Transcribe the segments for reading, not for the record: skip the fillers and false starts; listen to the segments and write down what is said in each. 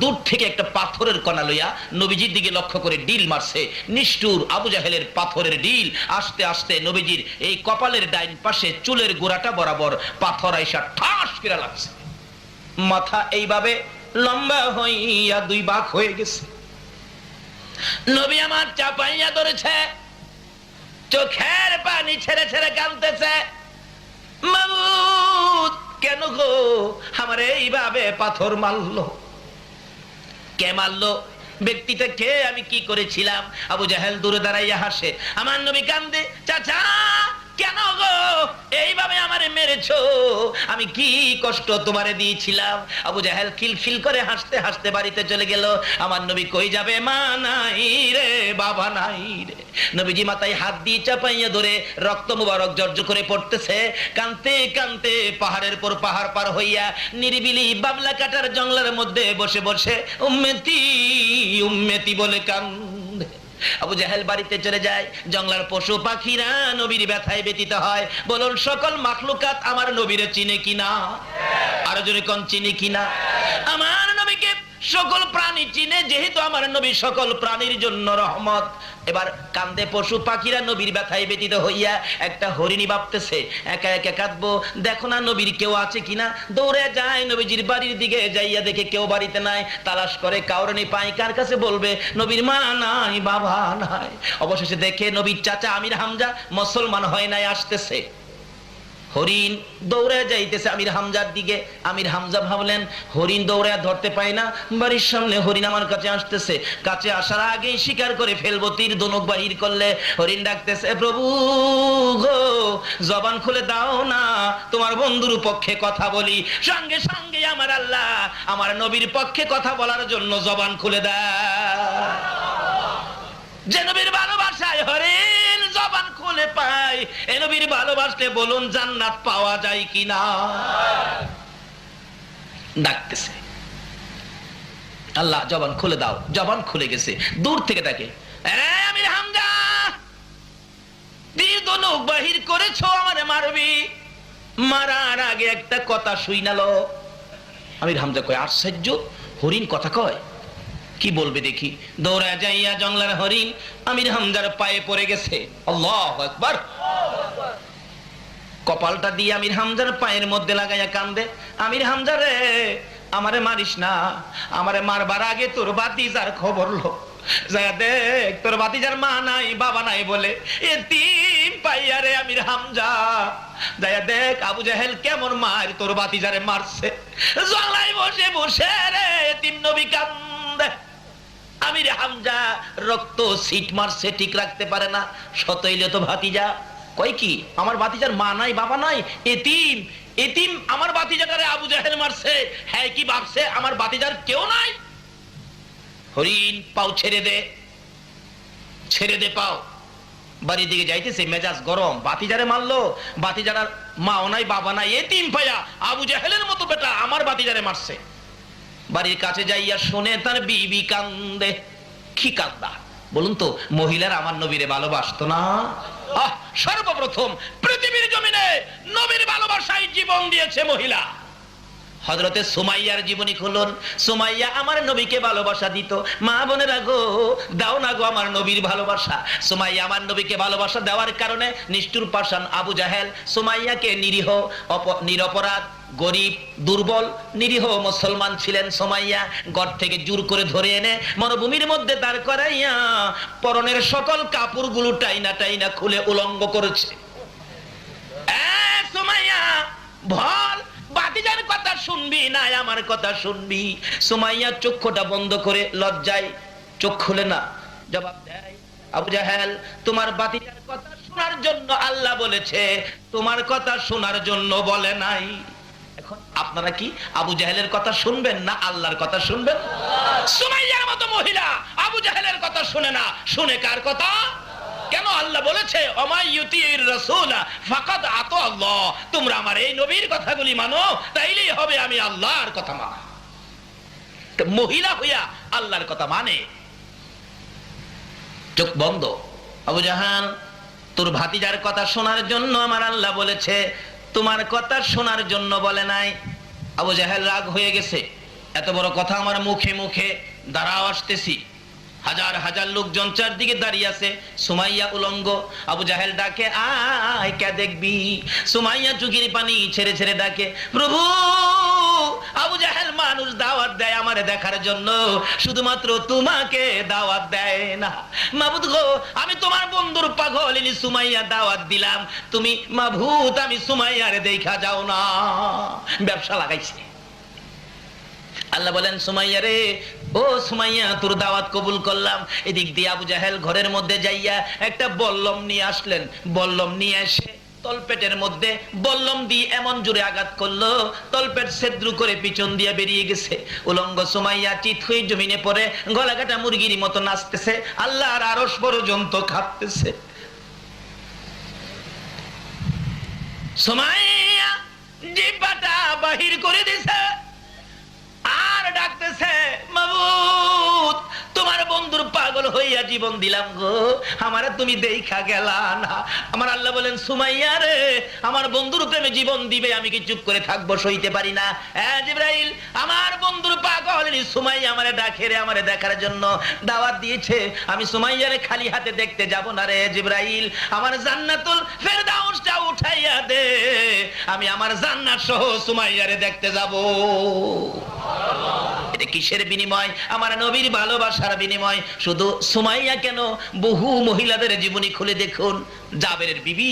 দূর থেকে একটা পাথরের কণা লইয়া নবীজির দিকে লক্ষ্য করে ডিল মারছে। নিষ্ঠুর আবু জাহেলের পাথরের ডিল আস্তে আস্তে নবীজির এই কপালের ডাইন পাশে চুলের গোড়াটা বরাবর পাথর আইসা ঠাস করে লাগছে। মাথা এইভাবে লম্বা হইয়া দুই ভাগ হয়ে গেছে। নবী আমার চাপাইয়া ধরেছে, চোখের পানি ছেড়ে ছেড়ে কাঁদতেছে, মাবুদ কেন গো আমারে এইভাবে পাথর মারলো? কে মারলো? ব্যক্তিটা কে? আমি কি করেছিলাম? আবু জাহেল দূরে দাঁড়াইয়া হাসে। আমার নবী কান্দে, চাচা কেন গো এইভাবে আমারে মেরেছো? আমি কি কষ্ট তোমারে দিয়েছিলাম? আবু জাহেল খিলখিল করে হাসতে হাসতে বাড়িতে চলে গেল। আমার নবী কই যাবে? মা নাই রে, বাবা নাই রে। নবীজি মাথায় হাত দিয়ে চাপাইয়া ধরে রক্ত মুবারক জর্জর করে পড়তেছে। কানতে কানতে পাহাড়ের পর পাহাড় পার হইয়া নিরিবিলি বাবলা কাটার জঙ্গলের মধ্যে বসে বসে উম্মতি উম্মতি বলে কান্দে। আবু জাহেল বাড়িতে চলে যায়। জঙ্গলার পশু পাখিরা নবীর ব্যথায় ব্যতীত হয়। বলুন সকল মাখলুকাত আমার নবীরে চিনে কিনা? আরো জোরে কোন চিনে কিনা? আমার নবীকে সকল প্রাণী চিনে, যেহেতু আমার নবী সকল প্রাণীর জন্য রহমত। এবার কান্দে পশু পাখিরা নবীর ব্যথায় ব্যতীত হইয়া। একটা হরিণী ভাবতেছে একা একা কাঁদবো, দেখো না নবীর কেউ আছে কিনা। দৌড়ে যায় নবীজির বাড়ির দিকে, যাইয়া দেখে কেউ বাড়িতে নাই। তালাশ করে কাউরনি পায়, কার কাছে বলবে? নবীর মা নাই, বাবা নাই। অবশেষে দেখে নবীর চাচা আমির হামজা মুসলমান হয় নাই, আসতেছে। হরিণ দৌড়ে যাইতেছে আমির হামজার দিকে। আমির হামজা ভাবলেন হরিণ দৌড়ে ধরতে পায় না, বাড়ির সামনে হরিণ আমার কাছে আসতেছে, কাছে আসার আগেই শিকার করে ফেলবো। তীর ধনুক বাহির করলে হরিণ ডাকতেছে, প্রভু গো জবান খুলে দাও না, তোমার বন্ধুর পক্ষে কথা বলি। সঙ্গে সঙ্গে আমার আল্লাহ আমার নবীর পক্ষে কথা বলার জন্য জবান খুলে দেয়। যে নবীর ভালোবাসায় হরিণ জবান খুলে পায়, এ নবীর ভালোবাসলে বলুন জান্নাত পাওয়া যায় কিনা? ডাকতেছে, আল্লাহ জবান খুলে দাও। জবান খুলে গেছে। দূর থেকে ডাকে, আমির হামজা তীর ধনুক বাহির করেছো, আমারে মারবি। মারার আগে একটা কথা শুইনালো। আমির হামজা কয়, আশ্চর্য, হরিণ কথা কয়, কি বলবে দেখি। দৌড়া যাইয়া জঙ্গলার হরিণ আমির হামজার পায়ে পড়ে গেছে। আল্লাহু আকবার। কপালটা দিয়ে আমির হামজার পায়ের মধ্যে লাগাইয়া কান্দে, আমির হামজা রে আমারে মারিস না, আমারে মারবার আগে তোর ভাতিজার খবর লো। যায়া দেখ তোর ভাতিজার মা নাই, বাবা নাই বলে এতিম পাইয়া রে আমির হামজা। যায়া দেখ আবু জাহেল কেমন মার তোর ভাতিজারে মারছে। জঙ্গলায় বসে বসে রে এতিম নবী কান্দে। আমির হামজা রক্ত সিট মারছে, ঠিক রাখতে পারে না। সতইলে তো ভাতিজা। কয় কি আমার ভাতিজার মা নাই, বাবা নাই, এতিম। এতিম আমার ভাতিজাটারে আবু জাহেল মারছে। হ্যাঁ কি ভাবছে আমার ভাতিজার কেউ নাই? হরিণ পাও ছেড়ে দে, ছেড়ে দে পাও। বাড়ির দিকে যাইতেছে, মেজাজ গরম। ভাতিজারে মারলো, ভাতিজার মাও নাই, বাবা নাই, এতিম পায়া আবু জাহেলের মতো বেটা আমার ভাতিজারে মারছে। বাড়ির কাছে যাইয়া শুনে তার বিবি কান্দে। কি কান্দা বলুন তো? মহিলার আমার নবীরে ভালোবাসতো না? সর্বপ্রথম পৃথিবীর জমিনে নবীর ভালোবাসায় জীবন দিয়েছে মহিলা। হযরতে সুমাইয়ার জীবনী খুলুন। সুমাইয়া আমার নবীকে ভালোবাসা দিত। মা বোনেরা গো দাও না গো আমার নবীর ভালোবাসা। সুমাইয়া আমার নবীকে ভালোবাসা দেওয়ার কারণে নিষ্ঠুর পাষাণ আবু জাহেল সুমাইয়াকে নিরীহ নিরপরাধ গরিব দুর্বল নিরীহ মুসলমান ছিলেন সুমাইয়া, ঘর থেকে জোর করে ধরে এনে মরুভূমির মধ্যে দাঁড় করাইয়া পরনের সকল কাপড়গুলো টাইনা টাইনা খুলে উলঙ্গ করেছে। সুমাইয়া ভল ভাতিজার কথা শুনবি না আমার কথা শুনবি? সুমাইয়া চক্ষুটা বন্ধ করে লজ্জায় চোখ খুলে না, জবাব দেয়, আবু জাহেল তোমার ভাতিজার কথা শোনার জন্য আল্লাহ বলেছে, তোমার কথা শোনার জন্য বলে নাই। এখন আপনারা কি আবু জাহেলের কথা শুনবেন না আল্লাহর কথা শুনবেন? সুমাইয়ার মতো মহিলা আবু জাহেলের কথা শুনে না, শুনে কার কথা? কেন আল্লাহ বলেছে অমাইয়ুতির রাসূলা ফাকাদ আতা আল্লাহ, তোমরা আমার এই নবীর কথাগুলি মানো তাইলেই হবে আমি আল্লাহর কথা মানা। মহিলা হইয়া আল্লাহর কথা মানে। চোখ বন্ধ। আবু জাহাল তোর ভাতিজার কথা শোনার জন্য আমার আল্লাহ বলেছে, তোমার কথা শোনার জন্য বলে নাই। আবু জাহেল রাগ হয়ে গেছে। এত বড় কথা আমার মুখে মুখে, দাঁড়াও আসতেছি। হাজার হাজার লোকজন চারদিকে দাঁড়িয়ে আছে। সুমাইয়া উলঙ্গ। আবু জাহেল ডাকে, আয় কে দেখবি। সুমাইয়া চোখের পানি ছেড়ে ছেড়ে ডাকে, প্রভু। আবু জাহেল মানুষ দাওয়াত দেয় আমারে দেখার জন্য, শুধুমাত্র তোমাকে দাওয়াত দেয় না। মাবুদ গো, আমি তোমার বন্ধুর পাগল সুমাইয়া দাওয়াত দিলাম, তুমি মাবুদ আমি সুমাইয়ারে দেখা যাও না। ব্যবসা লাগাইছে। আল্লাহ বলেন, সুমাইয়া রে, ও সুমাইয়া, তোর দাওয়াত কবুল করলাম। এদিক দিয়ে আবু জাহেল ঘরের মধ্যে যাইয়া একটা বল্লম নিয়ে আসলেন। বল্লম নিয়ে এসে তলপেটের মধ্যে বল্লম দিয়ে এমন জোরে আঘাত করলো, তলপেট ছেদ্র করে পিছন দিয়ে বেরিয়ে গেছে। উলঙ্গ সুমাইয়া চিৎ হয়ে জমিনে পড়ে গলা কাটা মুরগির মতো নাচতেছে, আল্লাহর আরশ পর্যন্ত কাঁপতেছে। সুমাইয়া জিহ্বাটা বাহির করে দিছে আর ডাকতেছে, মাবুদ তোমার বন্ধুর পাগল হইয়া জীবন দিলাম গো, আমারে তুমি দেখা গেলা না। আমার আল্লাহ বলেন, সুমাইয়া রে, আমার বন্ধুর প্রেমে জীবন দিবে, আমি কি চুপ করে থাকবো? সইতে পারি না। জিবরাইল, আমার বন্ধুর পাগল সুমাইয়া আমারে ডাকে রে, আমারে দেখার জন্য দাওয়াত দিয়েছে, আমি সুমাইয়ারে খালি হাতে দেখতে যাব না রে। জিবরাইল, আমার জান্নাতুল ফেরদাউসটা উঠাইয়া দে, আমি আমার জান্নাত সহ সুমাইয়ারে দেখতে যাব। এটা কিসের বিনিময়? আমার নবীর ভালোবাসার বিনিময়। শুধু সুমাইয়া কেন, বহু মহিলাদের জীবনী খুলে দেখুন। জাবেরের বিবি,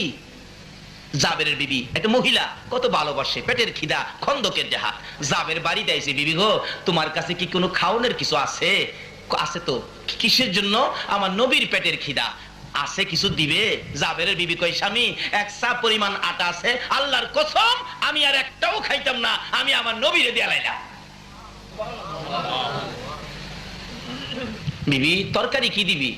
জাবেরের বিবি একটা মহিলা, কত ভালোবাসে, পেটের খিদা, খন্দকের জাহাজ। জাবের বাড়িতে আইছে, বিবি গো তোমার কাছে কি কোনো খাওনের কিছু আছে? আছে তো। কিসের জন্য? আমার নবীর পেটের খিদা আছে, কিছু দিবে? জাবেরের বিবি কই, স্বামী এক সা পরিমাণ আটা আছে, আল্লাহর কসম আমি আর একটাও খাইতাম না, আমি আমার নবীরে দিয়া লাইলাম। বিবি, তরকারি কি দিবি?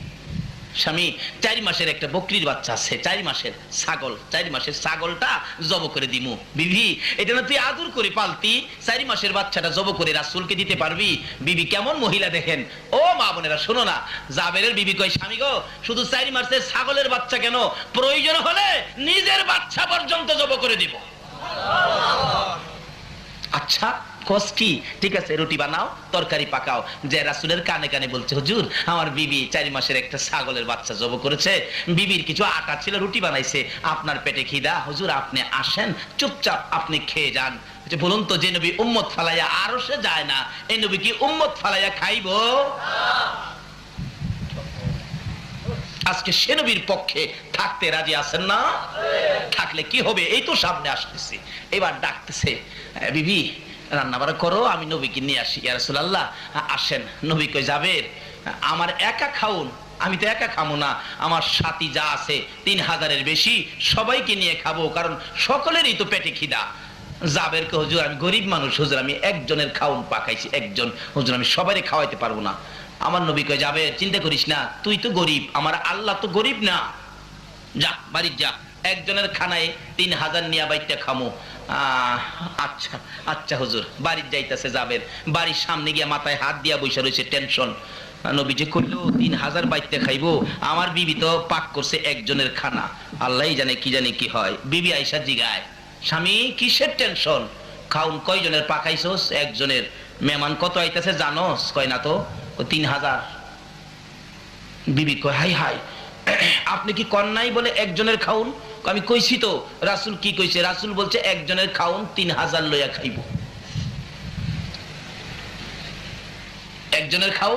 স্বামী, 4 মাসের একটা বকরির বাচ্চা আছে, 4 মাসের ছাগল, 4 মাসের ছাগলটা জব করে দিমু। বিবি, এটা না তুই আদর করে পালতি, 4 মাসের বাচ্চাটা জব করে রাসূলকে দিতে পারবি? বিবি কেমন মহিলা দেখেন। ও মা বোনেরা শোনো না, জাবেরের বিবি কয়, স্বামী গো শুধু 4 মাসের ছাগলের বাচ্চা কেন, প্রয়োজন হলে নিজের বাচ্চা পর্যন্ত জব করে দিব। আচ্ছা কষ্টি, ঠিক আছে, রুটি বানাও, তরকারি পাকাও। যে রাসূলের কানে কানে বলছে, হুজুর আমার বিবি 4 মাসের একটা ছাগলের বাচ্চা জব করেছে, বিবির কিছু আটা ছিল, রুটি বানাইছে, আপনার পেটে খিদা, হুজুর আপনি আসেন, চুপচাপ আপনি খেয়ে যান। বলুন তো, যে নবী উম্মত ফালাইয়া আরশে যায় না, এই নবী কি উম্মত ফালাইয়া খাইবো? আজকে সে নবীর পক্ষে থাকতে রাজি আছেন না? থাকলে কি হবে? এই তো সামনে আসতেছে, এবার ডাকতেছে, বিবি রান্না বাড়া করো, আমি নবীকে নিয়ে আসি। ইয়া রাসূলুল্লাহ, আসেন। নবী কই, যাবের আমার একা খাউন, আমি তো একা খাবো না, আমার সাথী যা আছে 3000-এর বেশি, সবাইকে নিয়ে খাবো, কারণ সকলেরই তো পেটে খিদা। জাবের কে, হুজুর আমি গরিব মানুষ, হুজুর আমি একজনের খাউন পাকাইছি, একজন, হুজুর আমি সবাইকে খাওয়াইতে পারবো না। আমার নবী কই, যাবে চিন্তা করিস না, তুই তো গরিব, আমার আল্লাহ তো গরিব না, যা বাড়ি যা, একজনের খানায় 3000 নিয়া বাইতে খামো। আচ্ছা আচ্ছা হুজুর। বাড়ির যাইতেছে জাবের, বাড়ির সামনে গিয়া মাথায় হাত দিয়া বসে রয়েছে, টেনশন। নবী যে করলো 3000 বাইতে খাইবো, আমার বিবি তো পাক করছে একজনের খানা, আল্লাহই জানে কি জানে কি হয়। বিবি আইসা জিগায়, স্বামী কিসের টেনশন, খাউন কয়জনের পাকাইছস? একজনের। মেহমান কত আইতেছে জানোস? কয় না তো। 3000। বিবি কয়, হাই হাই, আপনি কি কন্যাই বলে একজনের খাউন? আমি কইছি তো। রাসূল কি কইছে? রাসূল বলছে একজনের খাউন 3000 লইয়া খাইব। একজনের খাও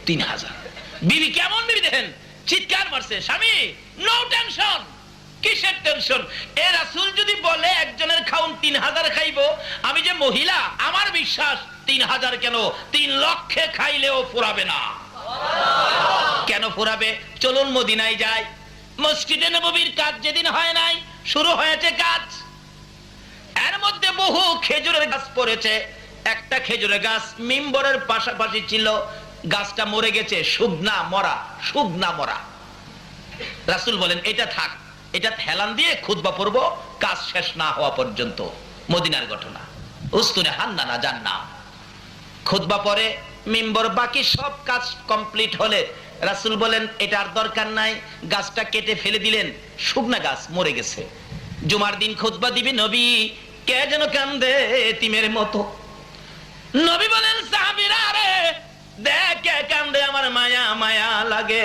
3000। বিবি কেমন বিবি দেখেন, চিৎকার মারছে, স্বামী নো টেনশন। কিসের টেনশন? এ রাসূল যদি বলে একজনের খাউন 3000 খাইব, আমি যে মহিলা, আমার বিশ্বাস 3000 কেন 3 লক্ষে খাইলেও ফুরাবে না। কেন ফুরাবে? চলুন মদিনায় যাই। মসজিদে নববীর কাজ যেদিন হয় নাই, শুরু হয়েছে কাজ। এর মধ্যে বহু খেজুরের গাছ পড়েছে। একটা খেজুরের গাছ মিম্বরের পাশাপাশি ছিল, গাছটা মরে গেছে, শুকনা মরা, শুকনা মরা। রাসূল বলেন এটা থাক, এটা হেলান দিয়ে খুতবা পড়বো কাজ শেষ না হওয়া পর্যন্ত। মদিনার ঘটনা, উস্তুনে হান্নানা জান্নাহ। খুতবা পরে মিম্বর, বাকি সব কাজ কমপ্লিট হলে রাসূল বলেন এটার দরকার নাই, গাছটা কেটে ফেলে দিলেন, শুকনা গাছ মরে গেছে। জুমার দিন খুতবা দিবে নবী, কে যেন কান্দে এতিমের মতো। নবী বলেন সাহাবীরা রে দেখ কে কান্দে, আমার মায়া মায়া লাগে।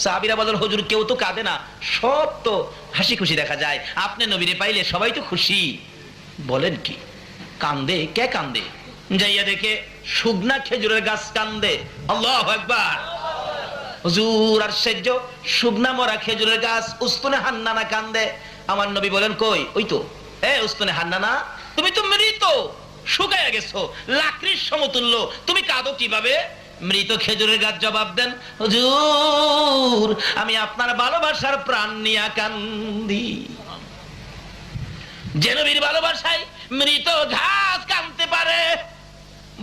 সাহাবীরা বলেন হুজুর কেউ তো কাঁদে না, সব তো হাসি খুশি দেখা যায়, আপনি নবীরে পাইলে সবাই তো খুশি। বলেন কি কান্দে? কে কান্দে? যাইয়া দেখে শুকনা খেজুরের গাছ কান্দে। আল্লাহু আকবার। হুজুর আশ্চর্য, শুকনা মরা খেজুরের গাছ উস্তুনে হান্নানা কান্দে। আমার নবী বলেন কই? ওই তো, এ উস্তুনে হান্নানা, তুমি তো মৃত, শুকায়া গেছো, লাকড়ির সমতুল্য, তুমি কাঁদো কিভাবে? মৃত খেজুরের গাছ জবাব দেন, হুজুর আমি আপনার ভালোবাসার প্রাণ নিয়া কান্দি। যে নবীর ভালোবাসায় মৃত ঘাস কাঁদতে পারে,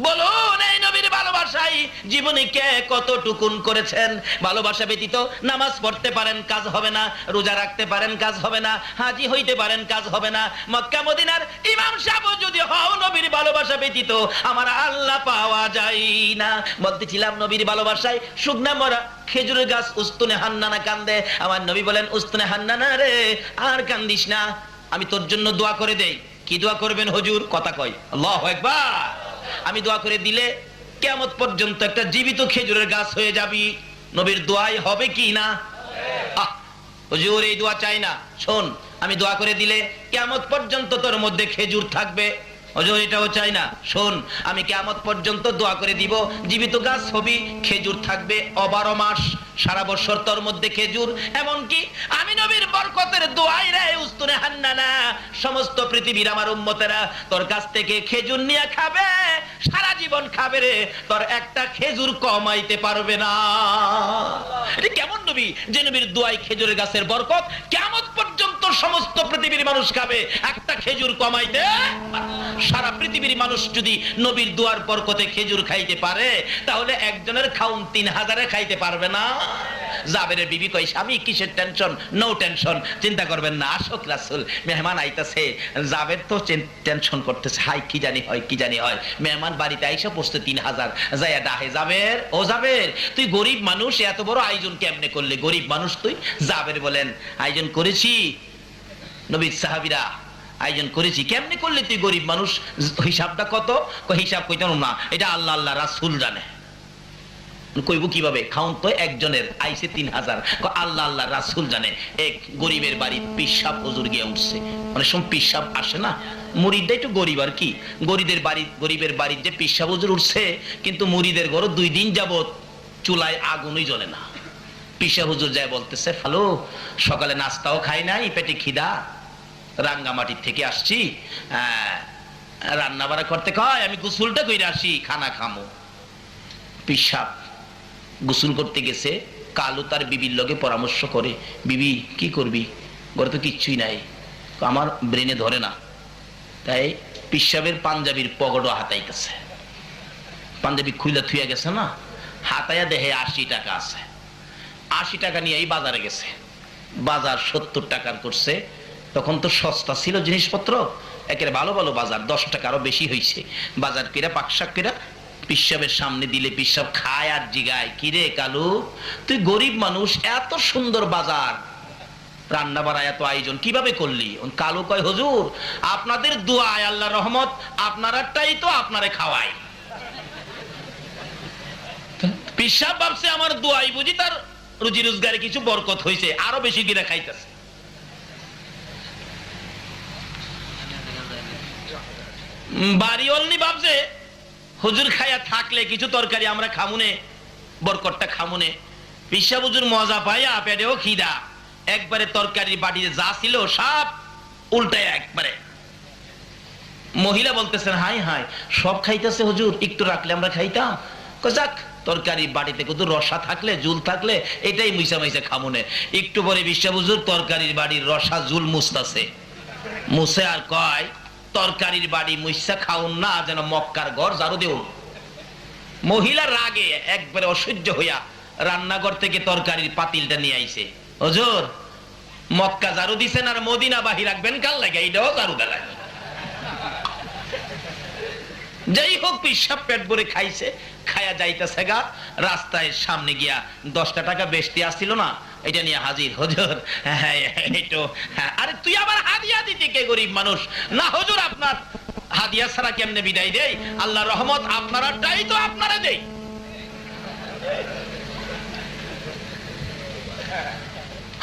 বলুন এই নবীর ভালোবাসায় জীবনে কে কতটুকুন করেছেন? ভালোবাসা ব্যতীত নামাজ পড়তে পারেন কাজ হবে না, রোজা রাখতে পারেন কাজ হবে না, হাজী হইতে পারেন কাজ হবে না, মক্কা মদিনার ইমাম সাহেব যদি হও নবীর ভালোবাসা ব্যতীত আমার আল্লাহ পাওয়া যায় না। বলতেছিলাম নবীর ভালোবাসায় শুকনা মরা খেজুরের গাছ উস্তুনে হান্নানা কান্দে। আমার নবী বলেন উস্তুনে হান্নানা রে আর কান্দিস না, আমি তোর জন্য দোয়া করে দেই। কি দোয়া করবেন হুজুর? কথা কয় আল্লাহু আকবার। আমি দোয়া করে দিলে কিয়ামত পর্যন্ত একটা জীবিত খেজুরের গাছ হয়ে যাবি। নবীর দোয়াই হবে কি না? হুজুর এই দোয়া চাই না, শোন আমি দোয়া করে দিলে কিয়ামত পর্যন্ত তোর মধ্যে খেজুর থাকবে। হুজুর এটাও চাই না, শোন আমি কিয়ামত পর্যন্ত দোয়া করে দিব জীবিত গাছ হবি, খেজুর থাকবে 12 মাস, সারা বছর তোর মধ্যে খেজুর। এমনকি আমি নবীর বরকতের দোয়াই রে উস্তুনে হান্নানা, সমস্ত পৃথিবীর আমার উম্মতেরা তোর কাছ থেকে খেজুর নিয়ে খাবে, সারা জীবন খাবে রে, তোর একটা খেজুর কমাইতে পারবে না। এটা কেমন নবী যে নবীর দোয়াই খেজুরের গাছের বরকত কিয়ামত পর্যন্ত সমস্ত পৃথিবীর মানুষ খাবে, একটা খেজুর কমাইতে। সারা পৃথিবীর মানুষ যদি নবীর দোয়ার বরকতে খেজুর খাইতে পারে তাহলে একজনের খাউন 3000 খাইতে পারবে না। জাবেরের বিবি কই স্বামী কিসের টেনশন? নো টেনশন, চিন্তা করবেন না, আসক রাসূল মেহমান আইতাছে। জাবের তো টেনশন করতেছে, হাই কি জানি হয় কি জানি হয়, মেহমান বাড়িতে আইসা পড়ছে 3000। যাইয়া ডাহে জাবের, ও জাবের তুই গরিব মানুষ এত বড় আয়োজন কেমনে করলে? গরিব মানুষ তুই? জাবের বলেন আয়োজন করেছি নবীর সাহাবীরা, আয়োজন করেছি। কেমনে করলে তুই গরিব মানুষ? হিসাবটা কত? হিসাব কইতাম না, এটা আল্লাহ আল্লাহ রাসূল জানে। কইব কিভাবে? খাউন তো একজনের আইছে 3000, আল্লাহ আল্লাহ রাসূল জানে। এক গরিবের বাড়ি পিসাব হুজুর গিয়ে উঠছে, অনেক সময় পিসাব আসে না, মুরিদটা একটু গরিব আর কি, গরিবের বাড়ির যে পিসাব হুজুর উঠছে, কিন্তু মুরিদের ঘর 2 দিন যাবত চুলায় আগুনই জ্বলে না। পিসাব হুজুর যায় বলতেছে হ্যালো, সকালে নাস্তাও খাই নাই, পেটে খিদা, রাঙ্গামাটির থেকে আসছি, রান্না বাড়া করতে কয় আমি গোসলটা কইরা আসি, খানা খামো। পিসাব গোসল করতে গেছে, কালু তার বিবির লগে পরামর্শ করে, বিবি কি করবি, ঘরে তো কিচ্ছুই নাই, আমার ব্রেনে ধরে না। তাই পিসাবের পাঞ্জাবির পকেটও হাতাইতেছে, পাঞ্জাবি খুইলা থুইয়া গেছে না, হাতাইয়া দেহে 80 টাকা আছে, 80 টাকা নিয়ে এই বাজারে গেছে, বাজার 70 টাকার করছে। তখন তো সস্তা ছিল জিনিসপত্র, একেবারে ভালো ভালো বাজার, 10 টাকা আরো বেশি হয়েছে। বাজার কিরা পাকশাক কিরা পিসাবের সামনে দিলে পিসাব খায় আর জিগায়, কিরে কালু তুই গরিব মানুষ, এত সুন্দর বাজার, রান্না বাড়া এত আয়োজন কিভাবে করলি? কালু কয় হুজুর আপনাদের দোয়ায় আল্লাহর রহমত, আপনারাটাই তো আপনারে খাওয়াই। পিসাব ভাবছে আমার দোয়াই বুঝি তার রুজি রোজগারে কিছু বরকত হয়েছে, আরো বেশি কিনা খাইতেছে। বাড়িওয়ালি ভাবছে হুজুর খাইয়া থাকলে কিছু তরকারি আমরা খামুনে, বরকতটা খামুনে। পিসাব হুজুর মজা পাইয়া পেটেও খিদা, একবারে তরকারি বাটিতে যা ছিল সব উল্টায় একবারে। মহিলা বলতেছেন হাই হাই সব খাইতেছে হুজুর, একটু রাখলে আমরা খাইতাম। যাক তরকারি বাটিতে কত রসা থাকলে জুল থাকলে এটাই মুইসা মুইসা খামুনে। একটু পরে পিসাব হুজুর তরকারির বাড়ির রসা জুল মুছতাছে, মুছে আর কয় তরকারির বাড়ি মুইসা খাউন না, যেন মক্কার ঘর ঝাড়ু দেও। মহিলা রাগে একবারে অসহ্য হইয়া রান্নাঘর থেকে তরকারির পাতিলটা নিয়ে আইছে, হুজুর মক্কা ঝাড়ু দিছেন আর মদিনা বাহি রাখবেন কাল লাগে, এইটাও ঝাড়ু দেয়। যাই হোক পিসাব পেট ভরে খাইছে, খায়া যাইতেছে গা, রাস্তায় সামনে গিয়া 10 টাকা বেশি আসছিল না, এটা নিয়ে হাজির, হুজুর আরে তুই আবার হাদিয়া দিতে কে গরিব মানুষ? না হুজুর আপনার হাদিয়া ছাড়া কেমনে বিদায় দেই? আল্লাহ রহমত আপনারাটাই তো আপনারা দেই।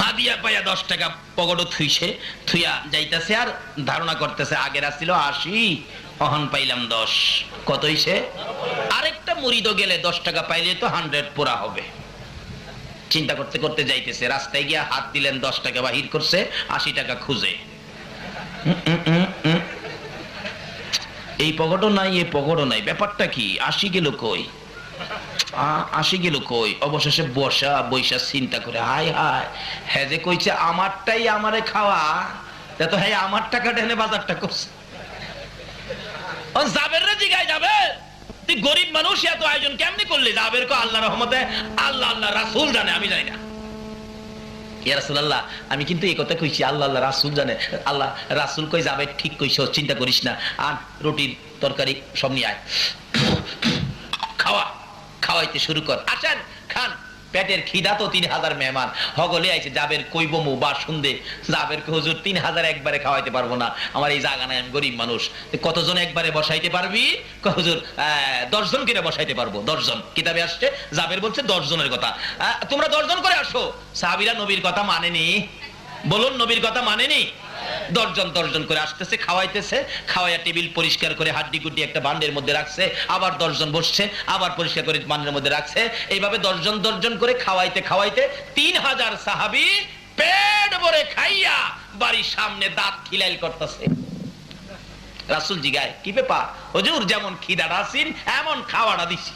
হাদিয়া পাইয়া 10 টাকা পকেটে থুইয়া যাইতেছে আর ধারণা করতেছে আগের আসছিল 80, অহন পাইলাম 10, কত হইছে? আরেকটা মুরিদও গেলে 10 টাকা পাইলে তো 100 পুরা হবে। চিন্তা করতে করতে যাইতেছে, রাস্তায় গিয়া হাত দিলেন, 10 টাকা বাহির করছে, 80 টাকা খুঁজে, এই পকেটও নাই, এই পকেটও নাই, ব্যাপারটা কি? 80 গেল কই, 80 গেল কই? অবশেষে বৈশা চিন্তা করে, হায় হায়, হ্যাঁ যে কইছে আমারটাই আমারে খাওয়া, তো হ্যাঁ আমার টাকা ঢেনে বাজারটা করছে। জাবের রে জিগায়, যাবে তুই গরিব মানুষ, এত আয়োজন কেমনি করলি? জাবের কো আল্লাহ রহমতে, আল্লাহ আল্লাহ রাসূল জানে, আমি জানি না। ইয়া রাসূলুল্লাহ, আমি কিন্তু এই কথা কইছি, আল্লাহ আল্লাহ রাসূল জানে। আল্লাহ রাসূল কই যাবে, ঠিক কইছো, চিন্তা করিস না, আর রুটির তরকারি সব নিয়ে আয়, খাওয়াইতে শুরু কর, আসেন খান। পেটের খিদা তো 3000 মেহমান হগলে আইছে, যাবের কইবমু বা শুনদে, যাবের কে হুজুর 3000 একবারে খাওয়াইতে পারবো না, আমার এই জায়গা নাই, আমি গরিব মানুষ। কতজন একবারে বসাইতে পারবি? হুজুর 10 জন করে বসাইতে পারবো, 10 জন। কিতাবে আসছে, যাবের বলছে 10 জনের কথা, তোমরা 10 জন করে আসো। সাহাবীরা নবীর কথা মানেনি, বলুন নবীর কথা মানেনি? 10 জন করে আসতেছে, খাওয়াইতেছে, খাওয়াইয়া টেবিল পরিষ্কার করে হাড্ডি গুড্ডি একটা বান্ডের মধ্যে রাখছে, আবার 10 জন বসছে, আবার পরিষ্কার করে বান্ডের মধ্যে রাখছে, এইভাবে 10 জন করে খাওয়াইতে 3000 সাহাবী পেট ভরে খাইয়া বাড়ির সামনে দাঁত খিলাইল করতেছে। রাসূল জিগায়, কি ব্যাপার হুজুর? যেমন খিদাটা আছেন এমন খাওয়াটা দিছি।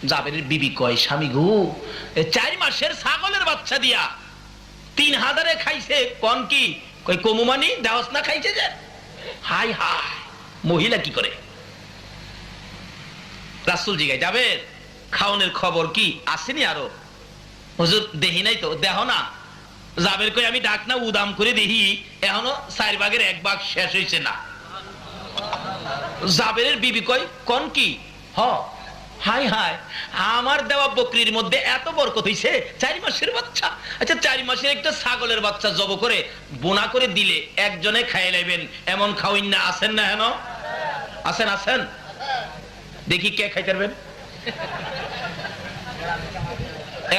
জাবেরের বিবি কয়, স্বামী গো, 4 মাসের ছাগলের বাচ্চা দিয়া 3000 খাইছে, কোন কি? কই কমুমানি দেওয়াস না খাইছে যে। হাই হাই, মহিলা কি করে? রাসূল জিগায়, যাবে খাওনের খবর কি আসেনি আরো? হুজুর দেখি নাই তো। দেখো না। জাবের কই, আমি ডাক না উদাম করে দেখি, এখনো 4 ভাগের 1 ভাগ শেষ হইছে না। জাবেরের বিবি কয়, কোন কি? হাই হাই, আমার দেওয়া বকরির মধ্যে এত বরকত হইছে, 4 মাসের বাচ্চা। আচ্ছা 4 মাসের একটা ছাগলের বাচ্চা জব করে বোনা করে দিলে একজনে খাই লাইবেন, এমন খাওয়াইন না? আছেন না? হেন আছেন? আছেন, দেখি কে খাইতে পারবেন?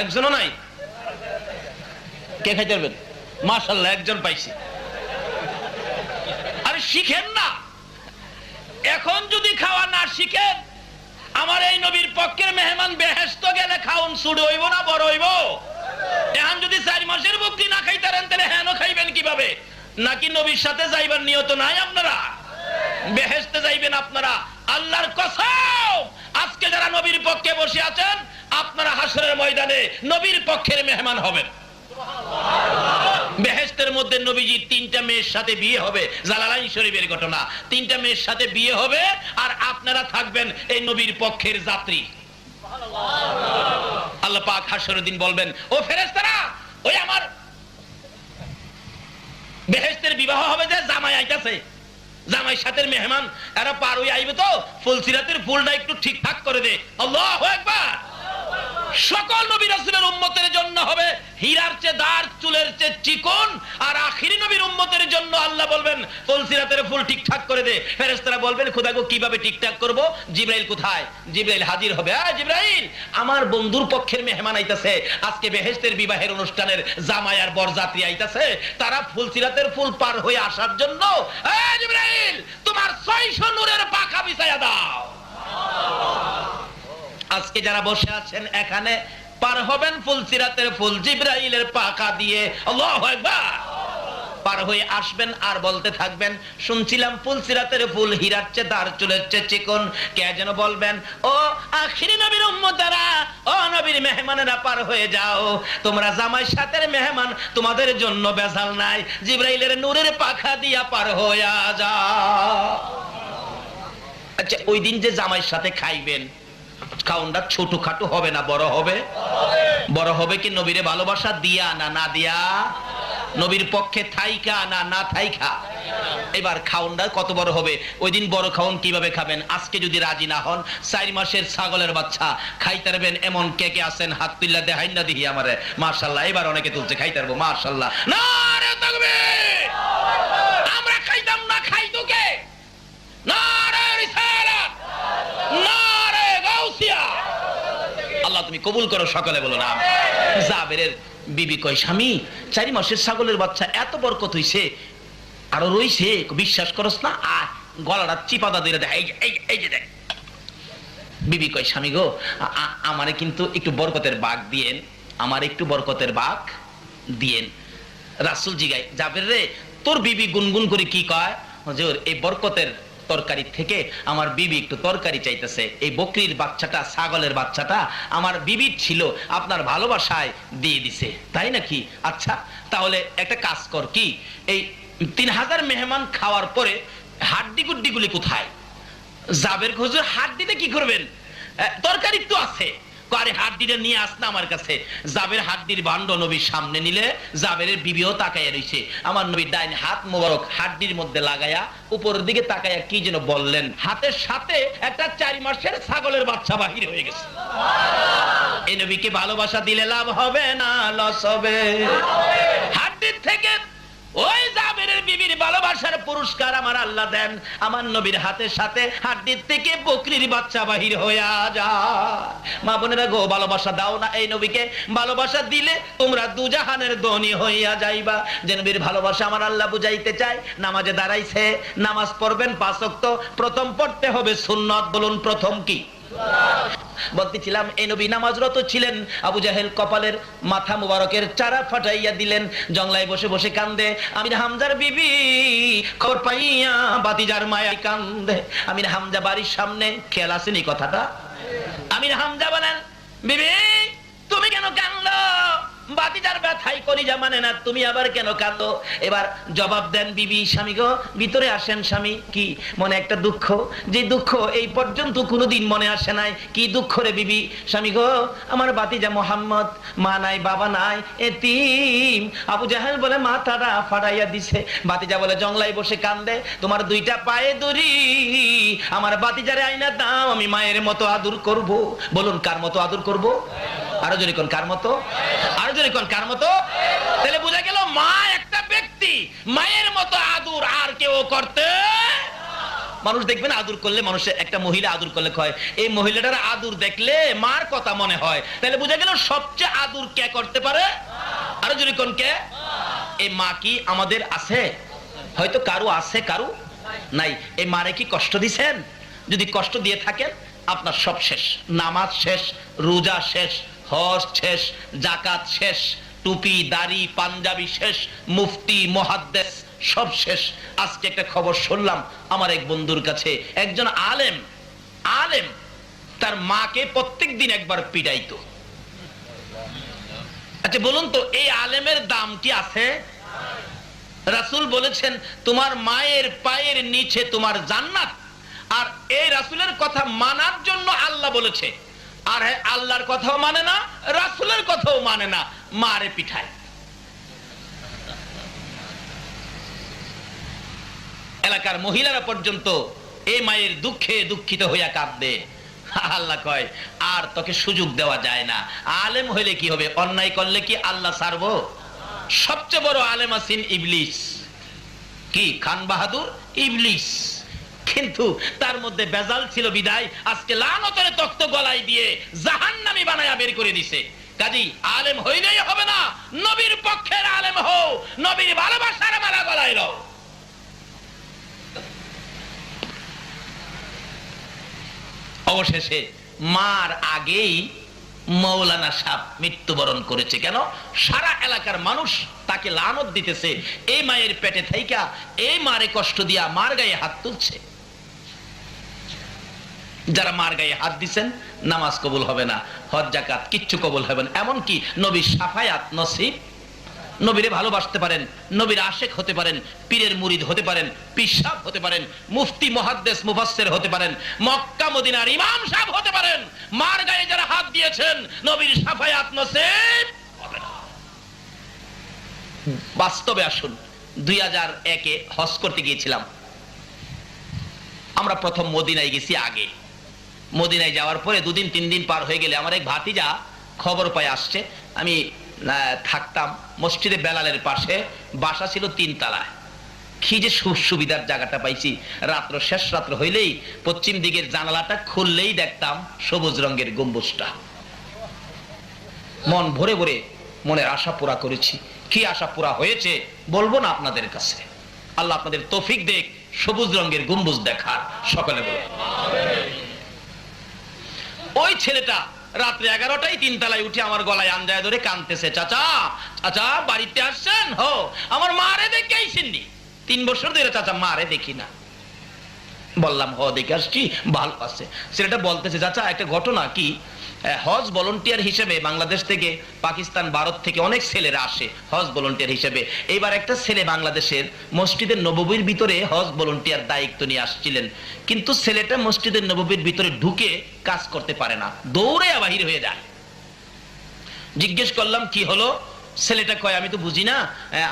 একজনও নাই? কে খাইতে পারবেন? মাশাআল্লাহ, একজন পাইছি। আরে শিখেন না, এখন যদি খাওয়া না শিখেন, আমার এই নবীর পক্ষের মেহমান বেহেশত গেলে খাউন ছুড়ে হইব না বড় হইব? এখন যদি 4 মাসের বকরি না খাইতারেন, তাহলে হেন খাইবেন কিভাবে? নাকি নবীর সাথে যাইবার নিয়ত নাই আপনারা? বেহেশতে যাইবেন আপনারা, আল্লাহর কসম। আজকে যারা নবীর পক্ষে বসে আছেন, আপনারা হাসরের ময়দানে নবীর পক্ষের মেহমান হবেন। বেহেশতের মধ্যে নবীজির 3টা মেয়ের সাথে বিয়ে হবে, জালালাইন শরীফের ঘটনা। 3টা মেয়ের সাথে বিয়ে হবে, আর আপনারা থাকবেন এই নবীর পক্ষের যাত্রী। আল্লাহ পাক হাসরের দিন বলবেন, ও ফেরেশতারা, ওই আমার বেহেশতের বিবাহ হবে, যে জামাই আইতাছে, জামাই সাথে মেহমান, এরা পার হয়ে আইবে, তো ফুলসিরাতের ফুলটা একটু ঠিকঠাক করে দে। আল্লাহু আকবার। সকল নবী রাসূলের উম্মতের জন্য হবে হীরার চেয়ে দার, চুলের চেয়ে চিকন, আর আখিরি নবীর উম্মতের জন্য আল্লাহ বলবেন ফুলসিরাতের ফুল ঠিকঠাক করে দে। ফেরেশতারা বলবেন, খোদা গো কিভাবে ঠিকঠাক করব? জিবরাইল কোথায়? জিবরাইল হাজির হবে। জিবরাইল, আমার বন্ধুর পক্ষের মেহমান আইতাছে, আজকে বেহেশতের বিবাহের অনুষ্ঠানের জামাই আর বরযাত্রী আইতাছে, তারা ফুলসিরাতের ফুল পার হয়ে আসার জন্য জিবরাইল তোমার 600 নূরের পাখা বিছায়া দাও। আজকে যারা বসে আছেন এখানে পার হবেন ফুলসিরাতের ফুল জিবরাইলের পাখা দিয়ে। আল্লাহু আকবার। পার হয়ে আসবেন আর বলতে থাকবেন, শুনছিলাম ফুলসিরাতের ফুল হীরার চেয়ে দার, চুলের চেয়ে চিকন। কে যেন বলবেন, ও আখিরি নবীর উম্মতেরা, ও নবীর মেহমানেরা, পার হয়ে যাও, তোমরা জামাই সাথের মেহমান, তোমাদের জন্য বেজাল নাই, জিবরাইলের নূরের পাখা দিয়া পার হয়ে যাও। আচ্ছা, ওই দিন যে জামাইয়ের সাথে খাইবেন, খাওনটা ছোটখাটো হবে না বড় হবে? বড় হবে কি নবীরে ভালোবাসা দিয়া না না দিয়া? নবীর পক্ষে থাইকা না না থাইকা? এবার খাওনটা কত বড় হবে? ওই দিন বড় খাওন কিভাবে খাবেন? আজকে যদি রাজি না হন, 4 মাসের ছাগলের বাচ্চা খাইতে পারবেন এমন কে কে আছেন? হাত তুললা দেখাইন না দেখি আমারে। মাশাআল্লাহ, এবার অনেকে তুলছে, খাইতে পারবো। মাশাআল্লাহ, নারে তাকবীর। আমরা খাইতাম না, খাইতো কে? তুমি কবুল করো, সকলে বলো না। জাবেরের বিবি কয়, স্বামী 4 মাসের ছাগলের বাচ্চা এত বরকত হইছে, আরো রইছে, বিশ্বাস করস না? আর গলাটা চিপাদা দিয়ে দেখ, এই যে দেখ। বিবি কয়, স্বামী গো, আমারে কিন্তু একটু বরকতের বাঘ দিয়েন, আমার একটু বরকতের বাঘ দিয়েন। রাসূল জিগায়, জাবের রে, তোর বিবি গুনগুন করে কি কয়? হুজুর, এই বরকতের তরকারি থেকে আমার বিবি একটু তরকারি চাইতেছে। এই বকরির বাচ্চাটা, ছাগলের বাচ্চাটা আমার বিবির ছিল, আপনার ভালোবাসায় দিয়ে দিছে। তাই নাকি? আচ্ছা, তাহলে একটা কাজ কর, কি এই 3000 মেহমান খাওয়ার পরে হাড্ডি গুড্ডিগুলি কোথায়? জাবের, হুজুর হাড্ডিতে কি করবেন? তরকারি তো আছে। আরে হাড্ডিটা নিয়ে আস না আমার কাছে। জাবের হাড্ডির ভাণ্ড নবীর সামনে নিলে জাবেরের বিবিও তাকাইয়া রইছে। আমার নবীর ডাইন হাত মোবারক হাড্ডির মধ্যে লাগাইয়া উপরের দিকে তাকাইয়া কি যেন বললেন, হাতের সাথে একটা 4 মাসের ছাগলের বাচ্চা বাহির হয়ে গেছে। এই নবীকে ভালোবাসা দিলে লাভ হবে না লস হবে? হাড্ডির থেকে ওই জাবেরের বিবির ভালোবাসার পুরস্কার আমার আল্লাহ দেন। আমার নবীর হাতের সাথে হাড্ডির থেকে বকরির বাচ্চা বাহির হইয়া যায়। মা বোনেরা গো, ভালোবাসা দাও না এই নবীকে, ভালোবাসা দিলে তোমরা দুজাহানের ধনী হইয়া যাইবা। যে নবীর ভালোবাসা আমার আল্লাহ বুঝাইতে চায়। নামাজে দাঁড়াইছে, নামাজ পড়বেন 5 ওয়াক্ত, প্রথম পড়তে হবে সুন্নত। বলুন প্রথম কি? বলতেছিলাম, এই নবী নামাজরত ছিলেন, আবু জাহেল কপালের মাথা মুবারকের চারা ফাটাইয়া দিলেন, জংলায় বসে বসে কান্দে। আমির হামজার বিবি খবর পাইয়া বাতিজার মায়া কান্দে। আমির হামজা বাড়ির সামনে, খেয়াল আসেনি কথাটা? আমির হামজা বলেন, বিবি তুমি কেন কান্দো? বাতিজার ব্যথাই কলিজা মানে না, তুমি আবার কেন কাঁদো? এবার জবাব দেন বিবি, স্বামী গো ভিতরে আসেন। স্বামী, কি মনে একটা দুঃখ, যে দুঃখ এই পর্যন্ত কোনোদিন মনে আসে নাই। কি দুঃখ রে বিবি? স্বামী গো, আমার বাতিজা মোহাম্মদ, মা নাই বাবা নাই, এতিম। আবু জাহেল বলে মাথাটা ফাটাইয়া দিছে। বাতিজা বলে জংলায় বসে কান্দে, তোমার 2টা পায়ে দড়ি, আমার বাতিজারে আইনা দাও, আমি মায়ের মতো আদর করব। বলুন কার মতো আদর করব? আরো জোরে কোন কার মতো? আরো জোরে কোন কার মতো? তাহলে বোঝা গেল মা একটা ব্যক্তি, মায়ের মতো আদর আর কেউ করতে। মানুষ দেখবেন আদর করলে, মানুষের একটা মহিলা আদর করলে কয়, এই মহিলাটার আদর দেখলে মার কথা মনে হয়। তাহলে বোঝা গেল সবচেয়ে আদর কে করতে পারে? আরো জোরে কোন কে? এই মা কি আমাদের আছে? হয়তো কারো আছে, কারো নাই। এই মারে কি কষ্ট দিছেন? যদি কষ্ট দিয়ে থাকেন, আপনার সব শেষ। নামাজ শেষ, রোজা শেষ, হজ শেষ, জাকাত শেষ, টুপি দাড়ি পাঞ্জাবি শেষ, মুফতি মুহাদ্দিস সব শেষ। আজকে একটা খবর শুনলাম আমার এক বন্ধুর কাছে, একজন আলেম তার মাকে প্রত্যেকদিন একবার পিটাইতো। আচ্ছা বলুন তো, এই আলেমের দাম কি আছে? রাসূল বলেছেন, তোমার মায়ের পায়ের নিচে তোমার জান্নাত। আর এই রাসূলের কথা মানার জন্য আল্লাহ বলেছে, আর আল্লাহর কথাও মানে না, রাসূলের কথাও মানে না, মারে পিঠায়। এলাকার মহিলারা পর্যন্ত এই মায়ের দুঃখে দুঃখিত হইয়া কাঁদে। আল্লাহ কয়, আর তোকে সুযোগ দেওয়া যায় না। আলেম হইলে কি হবে? অন্যায় করলে কি আল্লাহ ছাড়বো? সবচেয়ে বড় আলেম আছেন ইবলিস। কি খান বাহাদুর? ইবলিস। কিন্তু তার মধ্যে বেজাল ছিল বিদায় আজকে লানতের তক্ত গলায় দিয়ে জাহান্নামী বানায়া বের করে দিছে। কাজী আলেম হইলেই হবে না, নবীর পক্ষের আলেম হও, নবীর ভালোবাসার মালা গলায় লও। অবশেষে মার আগেই মৌলানা সাহেব মৃত্যুবরণ করেছে। কেন? সারা এলাকার মানুষ তাকে লানত দিতেছে, এই মায়ের পেটে থাইকা এই মারে কষ্ট দিয়া মার গায়ে হাত তুলছে। যারা মার গায়ে হাত দিচ্ছেন, নামাজ কবুল হবে না, হজ জাকাত কিচ্ছু কবুল হবে না। এমনকি নবীর শাফায়াত নসিব, নবীরে ভালোবাসতে পারেন, নবীর আশেক হতে পারেন, পীরের মুরিদ হতে পারেন, পিসাব হতে পারেন, মুফতি মুহাদ্দিস মুফাসসির হতে পারেন, মক্কা মদিনার ইমাম সাহেব হতে পারেন, মার গায়ে যারা হাত দিয়েছেন, নবীর শাফায়াত নসিব হবে না। বাস্তবে আসুন, 2001-এ হজ করতে গিয়েছিলাম। আমরা প্রথম মদিনায় গেছি। আগে মদিনায় যাওয়ার পরে 2-3 দিন পার হয়ে গেলে আমার এক ভাতিজা খবর পায় আসছে। আমি থাকতাম মসজিদে বেলালের পাশে, বাসা ছিল 3 তলায়। কি যে সুবিধার জায়গাটা পাইছি। রাত্র শেষ রাত্র হইলেই পশ্চিম দিকের জানালাটা খুললেই দেখতাম সবুজ রঙের গম্বুজটা। মন ভরে ভরে মনের আশা পুরা করেছি। কি আশা পুরা হয়েছে বলবো না আপনাদের কাছে। আল্লাহ আপনাদের তৌফিক দেখ সবুজ রঙের গম্বুজ দেখার। সকলে বলে ওই ছেলেটা রাত্রে 11টায় 3 তলায় উঠে আমার গলায় আঞ্জায় ধরে কাঁদতেছে, চাচা চাচা বাড়িতে আসছেন? হো, আমার মারে দেখে আইসেননি? 3 বছর ধরে চাচা মারে দেখি না। বললাম হ দেখে আসছি, ভালো আছে। ছেলেটা বলতেছে, চাচা একটা ঘটনা কি, হজ ভলান্টিয়ার হিসেবে বাংলাদেশ থেকে, পাকিস্তান, ভারত থেকে অনেক ছেলেরা আসে হজ ভলান্টিয়ার হিসেবে। এইবার একটা ছেলে বাংলাদেশের মসজিদের নববীর ভিতরে হজ ভলান্টিয়ার দায়িত্ব নিয়ে আসছিলেন, কিন্তু ছেলেটা মসজিদের নববীর ভিতরে ঢুকে কাজ করতে পারে না, দৌড়ে বাহির হয়ে যায়। জিজ্ঞেস করলাম কি হলো? ছেলেটা কয়, আমি তো বুঝি না,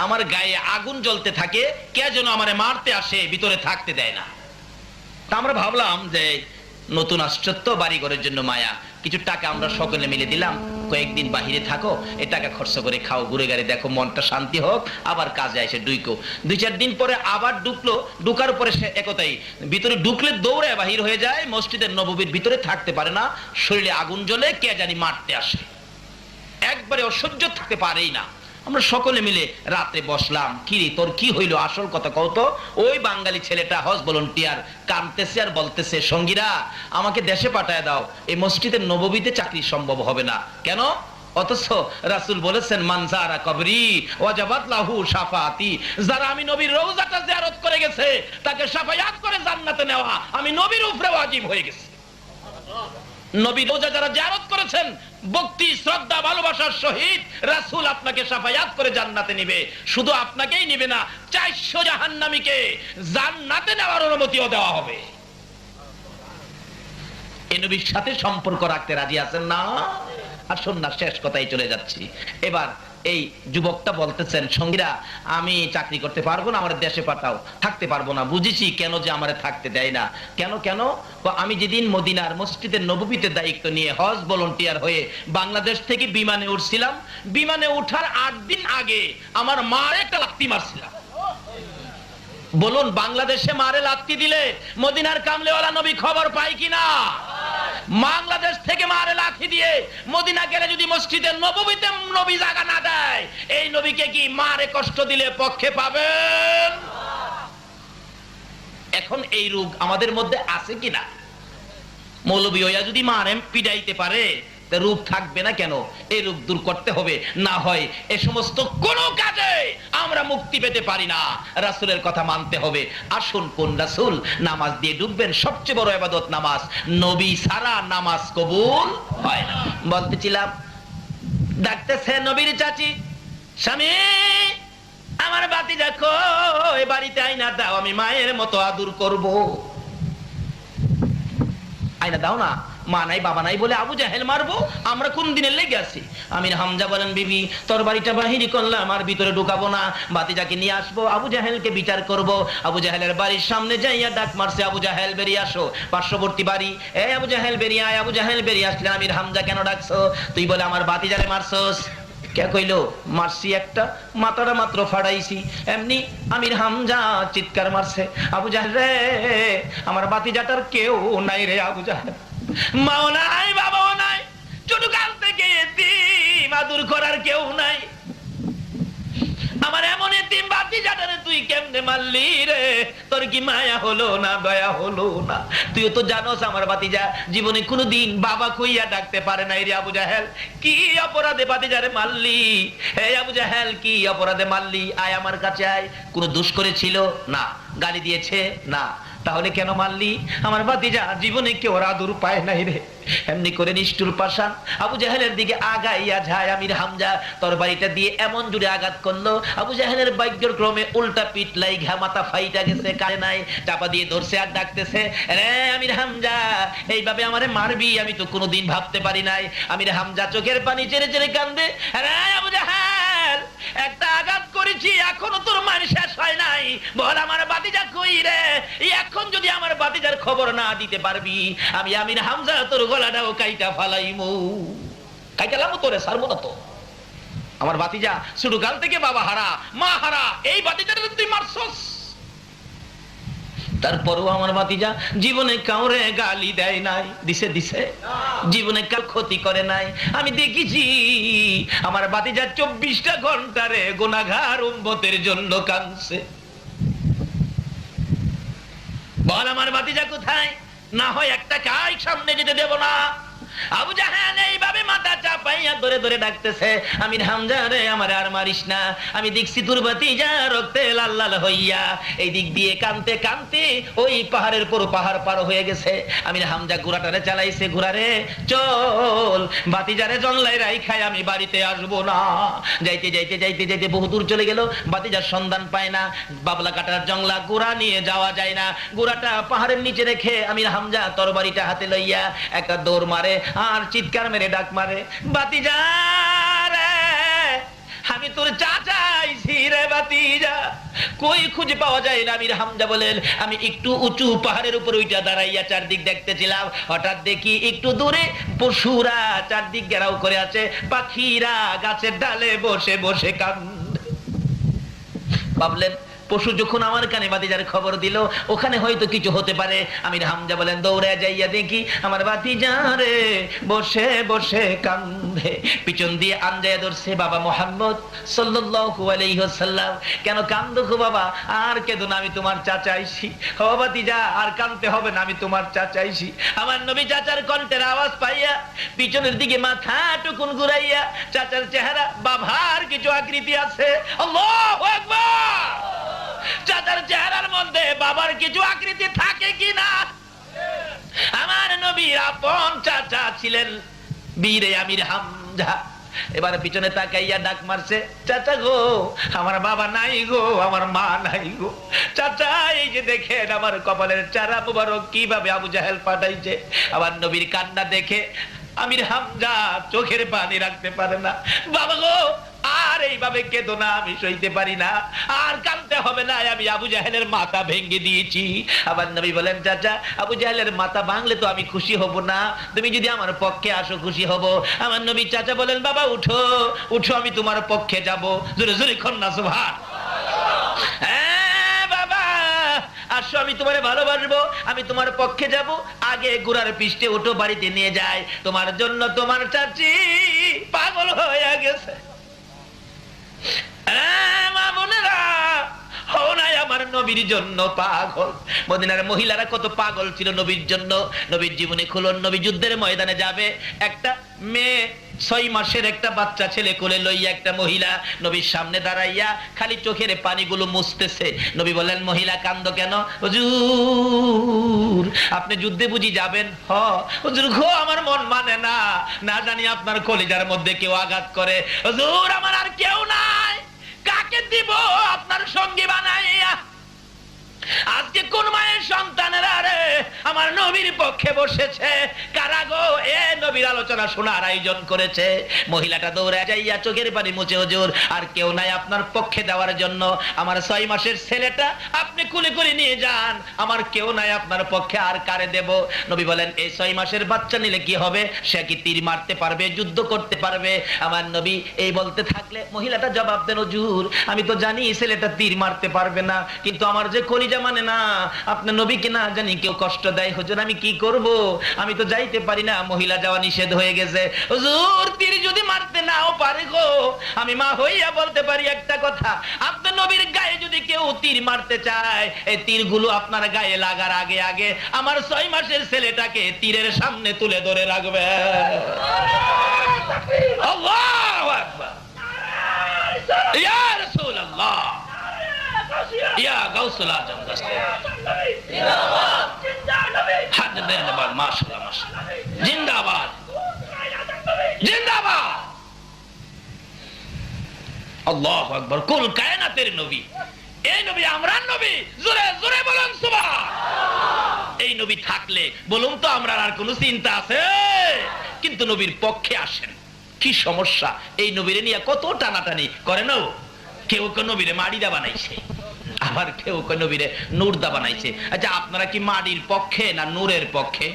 আমার গায়ে আগুন জ্বলতে থাকে, কে যেন আমারে মারতে আসে, ভিতরে থাকতে দেয় না। তা আমরা ভাবলাম যে নতুন আশ্চর্য, বাড়ি ঘরের জন্য মায়া, কিছু টাকা আমরা সকলে মিলে দিলাম, কয়েকদিন বাহিরে থাকো, এ টাকা খরচ করে খাও, ঘুরে গাড়ি দেখো, মনটা শান্তি হোক, আবার কাজে এসে ঢুকো। 2-4 দিন পরে আবার ঢুকলো, ঢুকার পরে সে একতাই ভিতরে ঢুকলে দৌড়ে বাহির হয়ে যায়, মসজিদের নববীর ভিতরে থাকতে পারে না, শরীরে আগুন জ্বলে, কে জানি মারতে আসে, একবারে অসহ্য থাকতে পারেই না। আমরা সকলে মিলে রাতে বসলাম, কি রে তোর কি হইলো, আসল কথা কও তো। ওই বাঙালি ছেলেটা হজ ভলান্টিয়ার কাঁদতেছে আর বলতেছে, সঙ্গীরা আমাকে দেশে পাঠায় দাও, এই মসজিদের নববীতে চাকরি সম্ভব হবে না। কেন? অথচ রাসূল বলেছেন, মান যারা কবরি ওয়াজাবাত লাহু শাফাআতি, যারা আমি নবীর রওজাটা জিয়ারত করে গেছে তাকে শাফায়াত করে জান্নাতে নেওয়া আমি নবীর উপরে ওয়াজিব হয়ে গেছে। নবী রোজা যারা জিয়ারত করেছেন, ভক্তি শ্রদ্ধা ভালোবাসার সহিত রাসূল আপনাকে শাফায়াত করে জান্নাতে নিবে। শুধু আপনাকেই নিবে না, 400 জাহান্নামীকে জান্নাতে নেওয়ার অনুমতিও দেওয়া হবে। এই নবীর সাথে সম্পর্ক রাখতে রাজি আছেন না? আসুন না, শেষ কথাই চলে যাচ্ছি। এবার এই যুবকটা বলতেছেন, সঙ্গীরা আমি চাকরি করতে পারবো না, আমার দেশে পাঠাও। থাকতে পারবো না, বুঝেছি কেন যে আমারে থাকতে দেয় না। কেন কেন? আমি যেদিন মদিনার মসজিদের নববীতে দায়িত্ব নিয়ে হজ ভলান্টিয়ার হয়ে বাংলাদেশ থেকে বিমানে উঠছিলাম, বিমানে উঠার 8 দিন আগে আমার মার একটা লাত্তি মারছিলাম। বলুন, বাংলাদেশে মারে লাত্তি দিলে মদিনার কামলেওয়ালা নবী খবর পায় কিনা? বাংলাদেশ থেকে মারে লাথি দিয়ে মদিনা গেলে যদি মসজিদের নববীতে নবী জায়গা না দেয়, এই নবীকে কি মারে কষ্ট দিলে পক্ষে পাবেন? এখন এই রোগ আমাদের মধ্যে আছে কিনা? মৌলবী হইয়া যদি মারে পিড়াইতে পারে, রূপ থাকবে না কেন? এই রূপ দূর করতে হবে, না হয় এ সমস্ত কোন কাজে আমরা মুক্তি পেতে পারি না। রাসূলের কথা মানতে হবে। আসুন, কোন রাসূল? নামাজ দিয়ে ডুববেন, সবচেয়ে বড় ইবাদত নামাজ, নবী ছাড়া নামাজ কবুল হয় না। বলতেছিলাম, ডাকতেছে নবীর চাচি, স্বামী আমার ভাতিজা কই, বাড়িতে আইনা দাও, আমি মায়ের মতো আদর করব। আইনা দাও না। মা নাই বাবা নাই বলে আবু জাহেল মারবো? আমরা কোন দিনের লেগে আছি? আমির হামজা বলেন, বিবি তোর বাড়িটা বাহিরি করলাম, আর ভিতরে ঢুকাবো না, ভাতিজাকে নিয়ে আসবো, আবু জাহেলকে বিচার করব। আবু জাহেলের বাড়ির সামনে যাইয়া ডাক মারছে, আবু জাহেল বেরিয়ে আসো। পার্শ্ববর্তী বাড়ি, এ আবু জাহেল বেরিয়ে আয়। আবু জাহেল বেরিয়ে আসলে, আমির হামজা কেন ডাকছো? তুই বলে আমার ভাতিজারে মারছস। কে কইলো? মারছি একটা, মাথাটা মাত্র ফাড়াইছি। এমনি আমির হামজা চিৎকার মারছে, আবু জাহেল রে, আমার ভাতিজাটার কেউ নাই রে। আবু জাহেল মাও নাই, বাবাও নাই, ছোট কাল থেকে এতিম, আদর করার কেউ নাই। আমার এমন এতিম ভাতিজাটারে তুই কেমনে মারলি রে? তোর কি মায়া হলো না, দয়া হলো না? তুইও তো জানোস আমার ভাতিজা জীবনে কোনোদিন বাবা কইয়া ডাকতে পারে নাই রে। আবু জাহেল কি অপরাধে ভাতিজারে মারলি? হে আবু জাহেল কি অপরাধে মারলি? আয় আমার কাছে আয়। কোন দোষ করেছিল? না। গালি দিয়েছে? না। তাহলে কেন মারলি? আমার ভাতিজা জীবনে কেউ আদর পায় নাই রে। এমনি করে নিষ্ঠুর পাষাণ আবু জাহেলের দিকে আগাইয়া যায় আমির হামজা, তরবারিটা দিয়ে এমন জুড়ে আঘাত করলো, আবু জাহেলের ভাগ্যের ক্রমে উল্টা পিঠ লাইগা মাথা ফাইটা গেছে, কারে নাই, চাপা দিয়ে ধরছে আর ডাকতেছে, রে আমির হামজা এইভাবে আমারে মারবি? আমি তো কোনোদিন ভাবতে পারি নাই। আমির হামজা চোখের পানি ছেড়ে ছেড়ে কান্দে, রে আবু জাহেল একটা আঘাত করেছি, এখনো তোর মান শেষ হয় নাই, বল আমার ভাতিজা কই রে? এখন যদি আমার ভাতিজার খবর না দিতে পারবি, আমি আমির হামজা তোর গলাটাও কাইটা ফালাইমু। কাইটালামু তোরে, ছাড়বো না তো। আমার ভাতিজা ছোট কাল থেকে বাবা হারা, মা হারা, এই ভাতিজাটা তুই মারছস। তারপরও আমার ভাতিজা জীবনে কাউরে গালি দেয় নাই, দিছে দিছে, জীবনে কার ক্ষতি করে নাই। আমি দেখেছি আমার ভাতিজা 24টা ঘন্টারে গুনাহগার উম্মতের জন্য কাঁদছে। বল আমার ভাতিজা কোথায়? না হয় একটা কাই সামনে যেতে দেব না। আবু জাহেল এইভাবে মাথা চাপাইয়া ধরে ধরে ডাকতেছে, আমির হামজা রে আমার আর মারিস না, আমি দেখছি তোর ভাতিজা রক্তে লাল লাল হইয়া এই দিক দিয়ে কানতে কানতে ওই পাহাড়ের পর পাহাড় পার হয়ে গেছে। আমির হামজা ঘোড়াটারে চালাইছে, ঘোড়ারে চল ভাতিজারে জংলাই রাইখাই আমি বাড়িতে আসবো না। যাইতে যাইতে যাইতে যাইতে বহু দূর চলে গেল, ভাতিজার সন্ধান পায় না। বাবলা কাটার জংলা ঘোড়া নিয়ে যাওয়া যায় না, ঘোড়াটা পাহাড়ের নিচে রেখে আমির হামজা তরবারিটা হাতে লইয়া একটা দৌড় মারে আর চিৎকার মেরে ডাক মারে, ভাতিজা রে আমি তোর চাচা আইছি রে ভাতিজা, কই খুঁজে পাওয়া যায় না। আমির হামজা বলেন, আমি একটু উঁচু পাহাড়ের উপর ওইটা দাঁড়াইয়া চারদিক দেখতেছিলাম, হঠাৎ দেখি একটু দূরে পশুরা চারদিক ঘেরাও করে আছে, পাখিরা গাছের ডালে বসে বসে কান্দে। ভাবলেন পশু যখন আমার কানে ভাতিজার খবর দিল, ওখানে হয়তো কিছু হতে পারে। আমির হামজা বলেন দৌড়ে যাইয়া দেখি আমার ভাতিজা রে বসে বসে কান্দে। পিছন দিয়ে আঞ্জায়া ধরছে বাবা মুহাম্মদ সাল্লাল্লাহু আলাইহি ওয়াসাল্লাম। কেন কান্দো গো বাবা? আর কেঁদো না, আমি তোমার চাচা আইছি। ও ভাতিজা আর কাঁদতে হবে না, আমি তোমার চাচা আইছি। আমার নবী চাচার কণ্ঠের আওয়াজ পাইয়া পিছনের দিকে মাথা টুকুন ঘুরাইয়া, চাচার চেহারা বাবার কিছু আকৃতি আছে। আল্লাহু আকবার। চাচার চেহারার মধ্যে বাবার কিছু আকৃতি থাকে কিনা? আমার নবীর আপন চাচা ছিলেন বীরে আমির হামজা। এবারে পিছনে তাকাইয়া ডাক মারছে, চাচা গো আমার বাবা নাই গো, আমার মা নাই গো। চাচা এই যে দেখেন আমার কপালের চারা মুবারক কিভাবে আবু জাহেল পাঠাইছে। আমার নবীর কান্না দেখে আমির হামজা চোখের পানি রাখতে পারে না। বাবা গো আর এইভাবে কেঁদো না, আমি সইতে পারি না, আর কাঁদতে হবে না, আমি আবু জাহেলের মাথা ভেঙে দিয়েছি। আবার নবী বলেন, চাচা আবু জাহেলের মাথা ভাঙলে তো আমি খুশি হব না, তুমি যদি আমার পক্ষে আসো খুশি হব। আমার নবী চাচা বলেন, বাবা উঠো উঠো, আমি তোমার পক্ষে যাব। জোরে জোরে কন্যা সুবহান। বাবা আসো, আমি তোমারে ভালোবাসবো, আমি তোমার পক্ষে যাব। আগে ঘোড়ার পিষ্টে উঠো, বাড়িতে নিয়ে যায়, তোমার জন্য তোমার চাচি পাগল হয়ে গেছে। মা বোনেরা হও নাই আমার নবীর জন্য পাগল। মদিনার মহিলারা কত পাগল ছিল নবীর জন্য। নবীর জীবনে খুলন, নবী যুদ্ধের ময়দানে যাবে, একটা মেয়ে 6 মাসের একটা বাচ্চা ছেলে কোলে লইয়া একটা মহিলা নবীর সামনে দাঁড়াইয়া খালি চোখের পানিগুলো মুছতেছে। নবী বলেন, মহিলা কান্দো কেন? হুজুর আপনি যুদ্ধে বুঝি যাবেন? হুজুর গো আমার মন মানে না, না জানি আপনার কলিজার মধ্যে কেউ আঘাত করে। হুজুর আমার আর কেউ নাই, কাকে দিব আপনার সঙ্গী বানাইয়া? আজকে কোন মায়ের সন্তানেরা রে আমার নবীর পক্ষে বসেছে? কারা গো এ নবীর আলোচনা শোনার আয়োজন করেছে? মহিলাটা দৌড়ে যাইয়া চোখের পানি মুছে, হুজুর আর কেউ নাই আপনার পক্ষে দেওয়ার জন্য, আমার 6 মাসের ছেলেটা আপনি কুলে করে নিয়ে যান, আমার কেউ নাই আপনার পক্ষে, আর কারে দেব? নবী বলেন, এই 6 মাসের বাচ্চা নিলে কি হবে? সে কি তীর মারতে পারবে, যুদ্ধ করতে পারবে? আমার নবী এই বলতে থাকলে মহিলাটা জবাব দেন, হুজুর আমি তো জানি ছেলেটা তীর মারতে পারবে না, কিন্তু আমার যে কলিজা মানে না, আপনার নবীকে না জানি কেউ কষ্ট দেয়, হুজুর আমি কি করব? আমি তো যাইতে পারি না, মহিলা যাওয়া নিষেধ হয়ে গেছে। হুজুর তীর যদি মারতে নাও পারে গো, আমি মা হইয়া বলতে পারি একটা কথা, আপনার নবীর গায়ে যদি কেউ তীর মারতে চায়, এই তীরগুলো আপনার গায়ে লাগার আগে আগে আমার 6 মাসের ছেলেটাকে তীরের সামনে তুলে ধরে রাখবে। আল্লাহু আকবার। ইয়া রাসূলুল্লাহ, ইয়া গাউসুল আজম জিন্দাবাদ, জিন্দাবাদ, মাশাআল্লাহ মাশাআল্লাহ, জিন্দাবাদ জিন্দাবাদ। আল্লাহু আকবার। কুল কায়নাতের নবী, এই নবী আমরার নবী, জোরে জোরে বলুন সুবহান। এই নবী থাকলে বলুন তো আমরা আর কোনো চিন্তা আছে? কিন্তু নবীর পক্ষে আসেন, কি সমস্যা? এই নবীরে নিয়ে কত টানাটানি করে না। কেউ কেউ নবীরে মাড়িদা বানাইছে, আবার কেউ কেউ নবীরে নূরদা বানাইছে। আচ্ছা আপনারা কি মাটির পক্ষে না নূরের পক্ষে?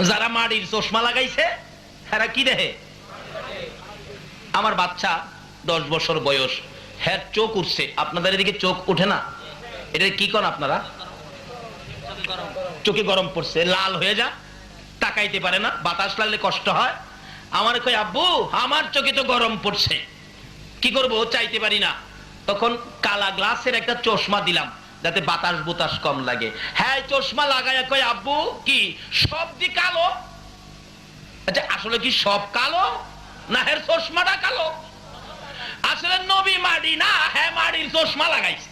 যারা মাটির চশমা লাগাইছে এরা কি দেখে? আমার বাচ্চা 10 বছর বয়স, হ্যাঁ চোখ উঠছে, আপনাদের এদিকে চোখ উঠে না? এটা কি করেন আপনারা? চোখে গরম পড়ছে, লাল হয়ে যা, তাকাইতে পারে না, বাতাস লাগলে কষ্ট হয়। আমার কই আব্বু আমার চোখে তো গরম পড়ছে, কি করব, চাইতে পারি না। তখন কালা গ্লাসের একটা চশমা দিলাম যাতে বাতাস বুতাস কম লাগে। হ্যাঁ চশমা লাগাইয়া কই আব্বু কি সব দি কালো? আচ্ছা আসলে কি সব কালো না হের চশমাটা কালো? আসলে নবী মাড়ি না, হ্যাঁ মাড়ির চশমা লাগাইছে।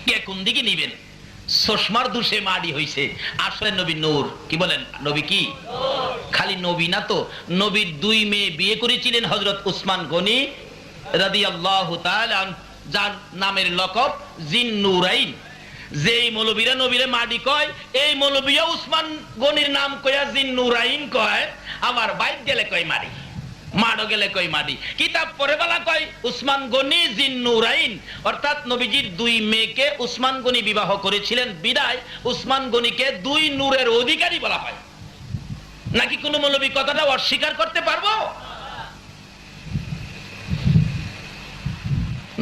কে কোন দিকে নিবেন? চশমার দোষে মাড়ি হইছে, আসলে নবী নূর। কি বলেন, নবী কি? খালি নবী না তো, নবীর দুই মেয়ে বিয়ে করেছিলেন হযরত উসমান গনি রাদিয়াল্লাহু তাআলা, যার নামের লকব জিন্নুরাইন। যেই মৌলবীরা নবীরে মাডি কয়, এই মৌলবীরা উসমান গনির নাম কইয়া জিন্নুরাইন কয়। আমার বাইক গেলে কয় মারি, মাড়ো গেলে কয় মারি। কিতাব পড়ে বলা কয় উসমান গনি জিন্নুরাইন, অর্থাৎ নবীজির দুই মেয়েকে উসমান গনি বিবাহ করেছিলেন বিদায় উসমান গনিকে দুই নূরের অধিকারী বলা হয়। নাকি কোন মৌলবী কথাটা অস্বীকার করতে পারবো?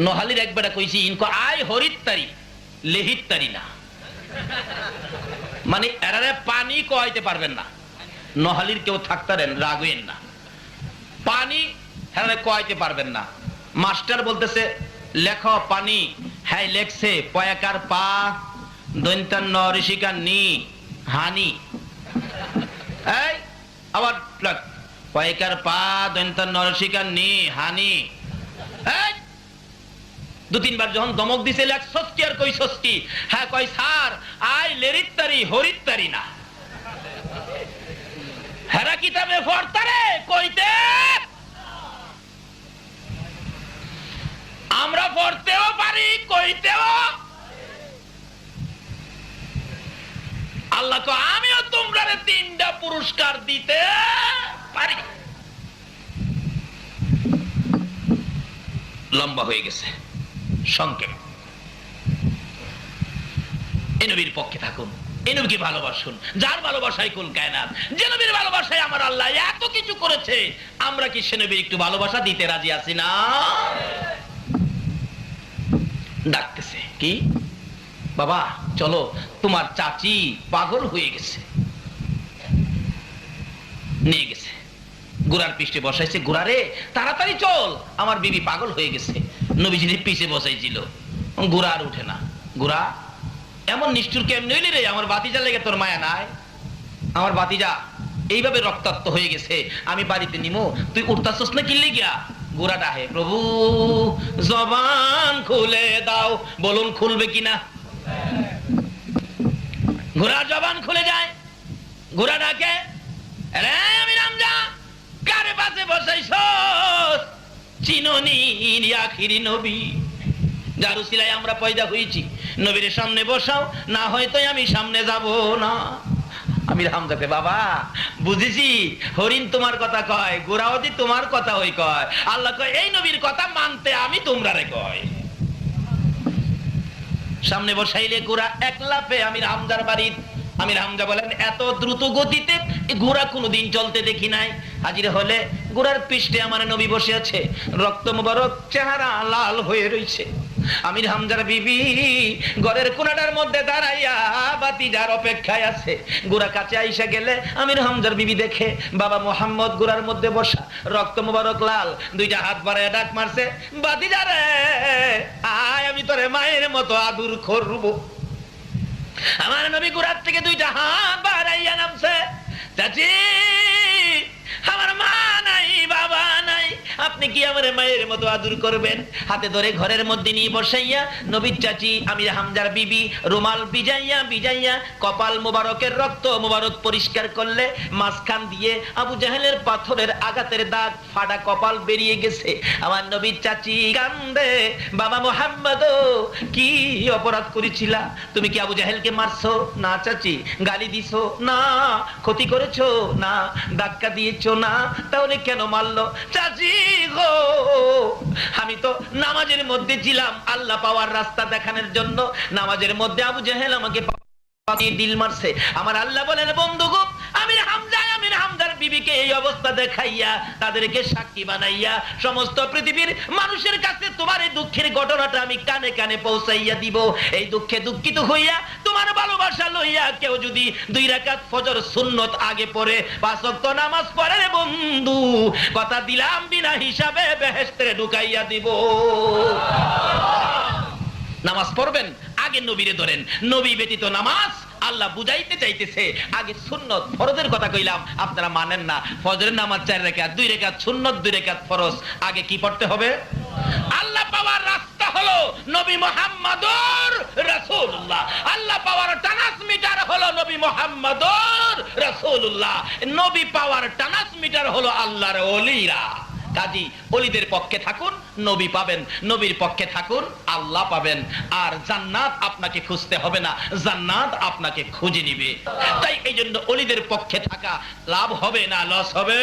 নোহালির একবার কইছি ইনকো আয় হরিত্তারি লেহিত্তারি না, মানে এরারে পানি কইতে পারবেন না। নোহালির কেউ থাকতারেন রাগেন না, পানি এরারে কইতে পারবেন না। মাস্টার বলতেছে লেখো পানি, হ্যাঁ লেখছে পয়াকার পা দন্তান ঋষিকার নি হানি। এই আবার পয়াকার পা দন্তান ঋষিকার নি হানি। এই দু তিনবার যখন দমক দিছে লেখ ষষ্ঠী আর কই ষষ্ঠী, হ্যাঁ কই স্যার আই লেরিত্তারি হরিত্তারি না। হেরা কিতাবে পড়তারে কইতে, আমরা পড়তেও পারি কইতেও। আল্লাহ তো আমিও তোমরা তিনটা পুরস্কার দিতে পারি। লম্বা হয়ে গেছে, সংক্ষেপ। এই নবীর পক্ষে থাকুন, এই নবীকে ভালোবাসুন, যার ভালোবাসায় কুল কায়নাত। যে নবীর ভালোবাসায় আমার আল্লাহ এত কিছু করেছে, আমরা কি সে নবীর একটু ভালোবাসা দিতে রাজি আছি না? ডাকতেছে কি, বাবা চলো তোমার চাচি পাগল হয়ে গেছে। নিয়ে গেছে, গোড়ার পিঠে বসাইছে, গোড়ারে তাড়াতাড়ি চল, আমার বিবি পাগল হয়ে গেছে। নবীজির পিছে বসাইছিল, গোড়া আর উঠে না। গোড়া এমন নিষ্ঠুর কেমন হইলি রে, আমার বাতিজা লেগে তোর মায়া নাই? আমার বাতিজা এইভাবে রক্তাক্ত হয়ে গেছে, আমি বাড়িতে নিমো, তুই উঠতাছস না কিনলে গিয়া? গোড়া ডাহে, প্রভু জবান খুলে দাও, বলুন খুলবে কিনা? গোড়া জবান খুলে যায়, গোড়া ডাকে, আমি রামজা কারে পাশে বসাইছ? চিননি আখিরি নবী, যার উসিলায় আমরা পয়দা হয়েছি, নবীর সামনে বসাও, না হয়তো আমি সামনে যাব না। আমি হামজাকে, বাবা বুঝেছি, হরিণ তোমার কথা কয়, গোড়াওয়াতি তোমার কথা ওই কয়। আল্লাহ কয় এই নবীর কথা মানতে আমি তোমরা রে কয়। সামনে বসাইলে গোড়া এক লাফে আমির হামজার বাড়ি। আমির হামজা বলেন এত দ্রুত গতিতে ঘোড়া কোনোদিন চলতে দেখি নাই। হাজির হলে ঘোড়ার পৃষ্ঠে আমার নবী বসে আছে, রক্ত মুবারক, চেহারা লাল হয়ে রয়েছে। আমির হামজার বিবি ঘরের কোনাটার মধ্যে দাঁড়াইয়া বাতিজার অপেক্ষায় আছে। গোড়া কাছে আইসা গেলে আমির হামজার বিবি দেখে বাবা মোহাম্মদ গোড়ার মধ্যে বসা, রক্ত মুবারক লাল, দুইটা হাত বাড়ায় ডাক মারছে, বাতিজারে আয়, আমি তোরে মায়ের মতো আদর করব। আমার নবী গোড়ার থেকে দুইটা হাত বাড়াইয়া নামছে, চাচি আমার মা নাই, বাবা নাই, আপনি কি আমার মায়ের মতো আদর করবেন? হাতে ধরে ঘরের মধ্যে নিয়ে বসাইয়া নবীর চাচি আমির হামজার বিবি রুমাল ভিজাইয়া ভিজাইয়া কপাল মোবারকের রক্ত মোবারক পরিষ্কার করলে, মাঝখান দিয়ে আবু জাহেলের পাথরের আঘাতের দাগ, ফাটা কপাল বেরিয়ে গেছে। আমার নবীর চাচি কান্দে, বাবা মোহাম্মদ কি অপরাধ করেছিলা? তুমি কি আবু জাহেলকে মারছো? না চাচি। গালি দিছো? না। ক্ষতি করেছো? না। ধাক্কা দিয়েছো? না। তাহলে কেন মারলো? চাচি গো, আমি তো নামাজের মধ্যে ছিলাম আল্লাহ পাওয়ার রাস্তা দেখানোর জন্য। নামাজের মধ্যে আবু জাহেল আমাকে দিল মারছে। আমার আল্লাহ বলেন, বন্ধু গো আমির হামজার বিবিকে এই অবস্থা দেখাইয়া তাদেরকে সাক্ষী বানাইয়া সমস্ত পৃথিবীর মানুষের কাছে তোমার এই দুঃখের ঘটনাটা আমি কানে কানে পৌঁছাইয়া দিব। এই দুঃখে দুঃখিত হইয়া তোমার ভালোবাসা লইয়া কেউ যদি 2 রাকাত ফজর সুন্নত আগে পড়ে 5 ওয়াক্ত নামাজ পড়ে রে বন্ধু, কথা দিলাম বিনা হিসাবে বেহেশতে ঢুকাইয়া দিব। নামাজ পড়বেন, আগে নবীরে ধরেন। নবী ব্যতীত নামাজ আল্লাহ বুঝাইতে চাইতেছে। আগে সুন্নত ফরজের কথা কইলাম, আপনারা মানেন না। ফজরের নামাজ 4 রাকাত, 2 রাকাত সুন্নত, 2 রাকাত ফরজ। আগে কি পড়তে হবে? আল্লাহ পাওয়ার রাস্তা হলো নবী মুহাম্মদুর রাসূলুল্লাহ। আল্লাহ পাওয়ার ট্রান্সমিটার হলো নবী মুহাম্মদুর রাসূলুল্লাহ। নবী পাওয়ার ট্রান্সমিটার হলো আল্লাহর ওলিরা। কাজী ওলিদের পক্ষে থাকুন, নবী পাবেন। নবীর পক্ষে থাকুন, আল্লাহ পাবেন। আর জান্নাত আপনাকে খুঁজতে হবে না, জান্নাত আপনাকে খুঁজে নিবে। তাই এই জন্য ওলিদের পক্ষে থাকা লাভ হবে না লস হবে?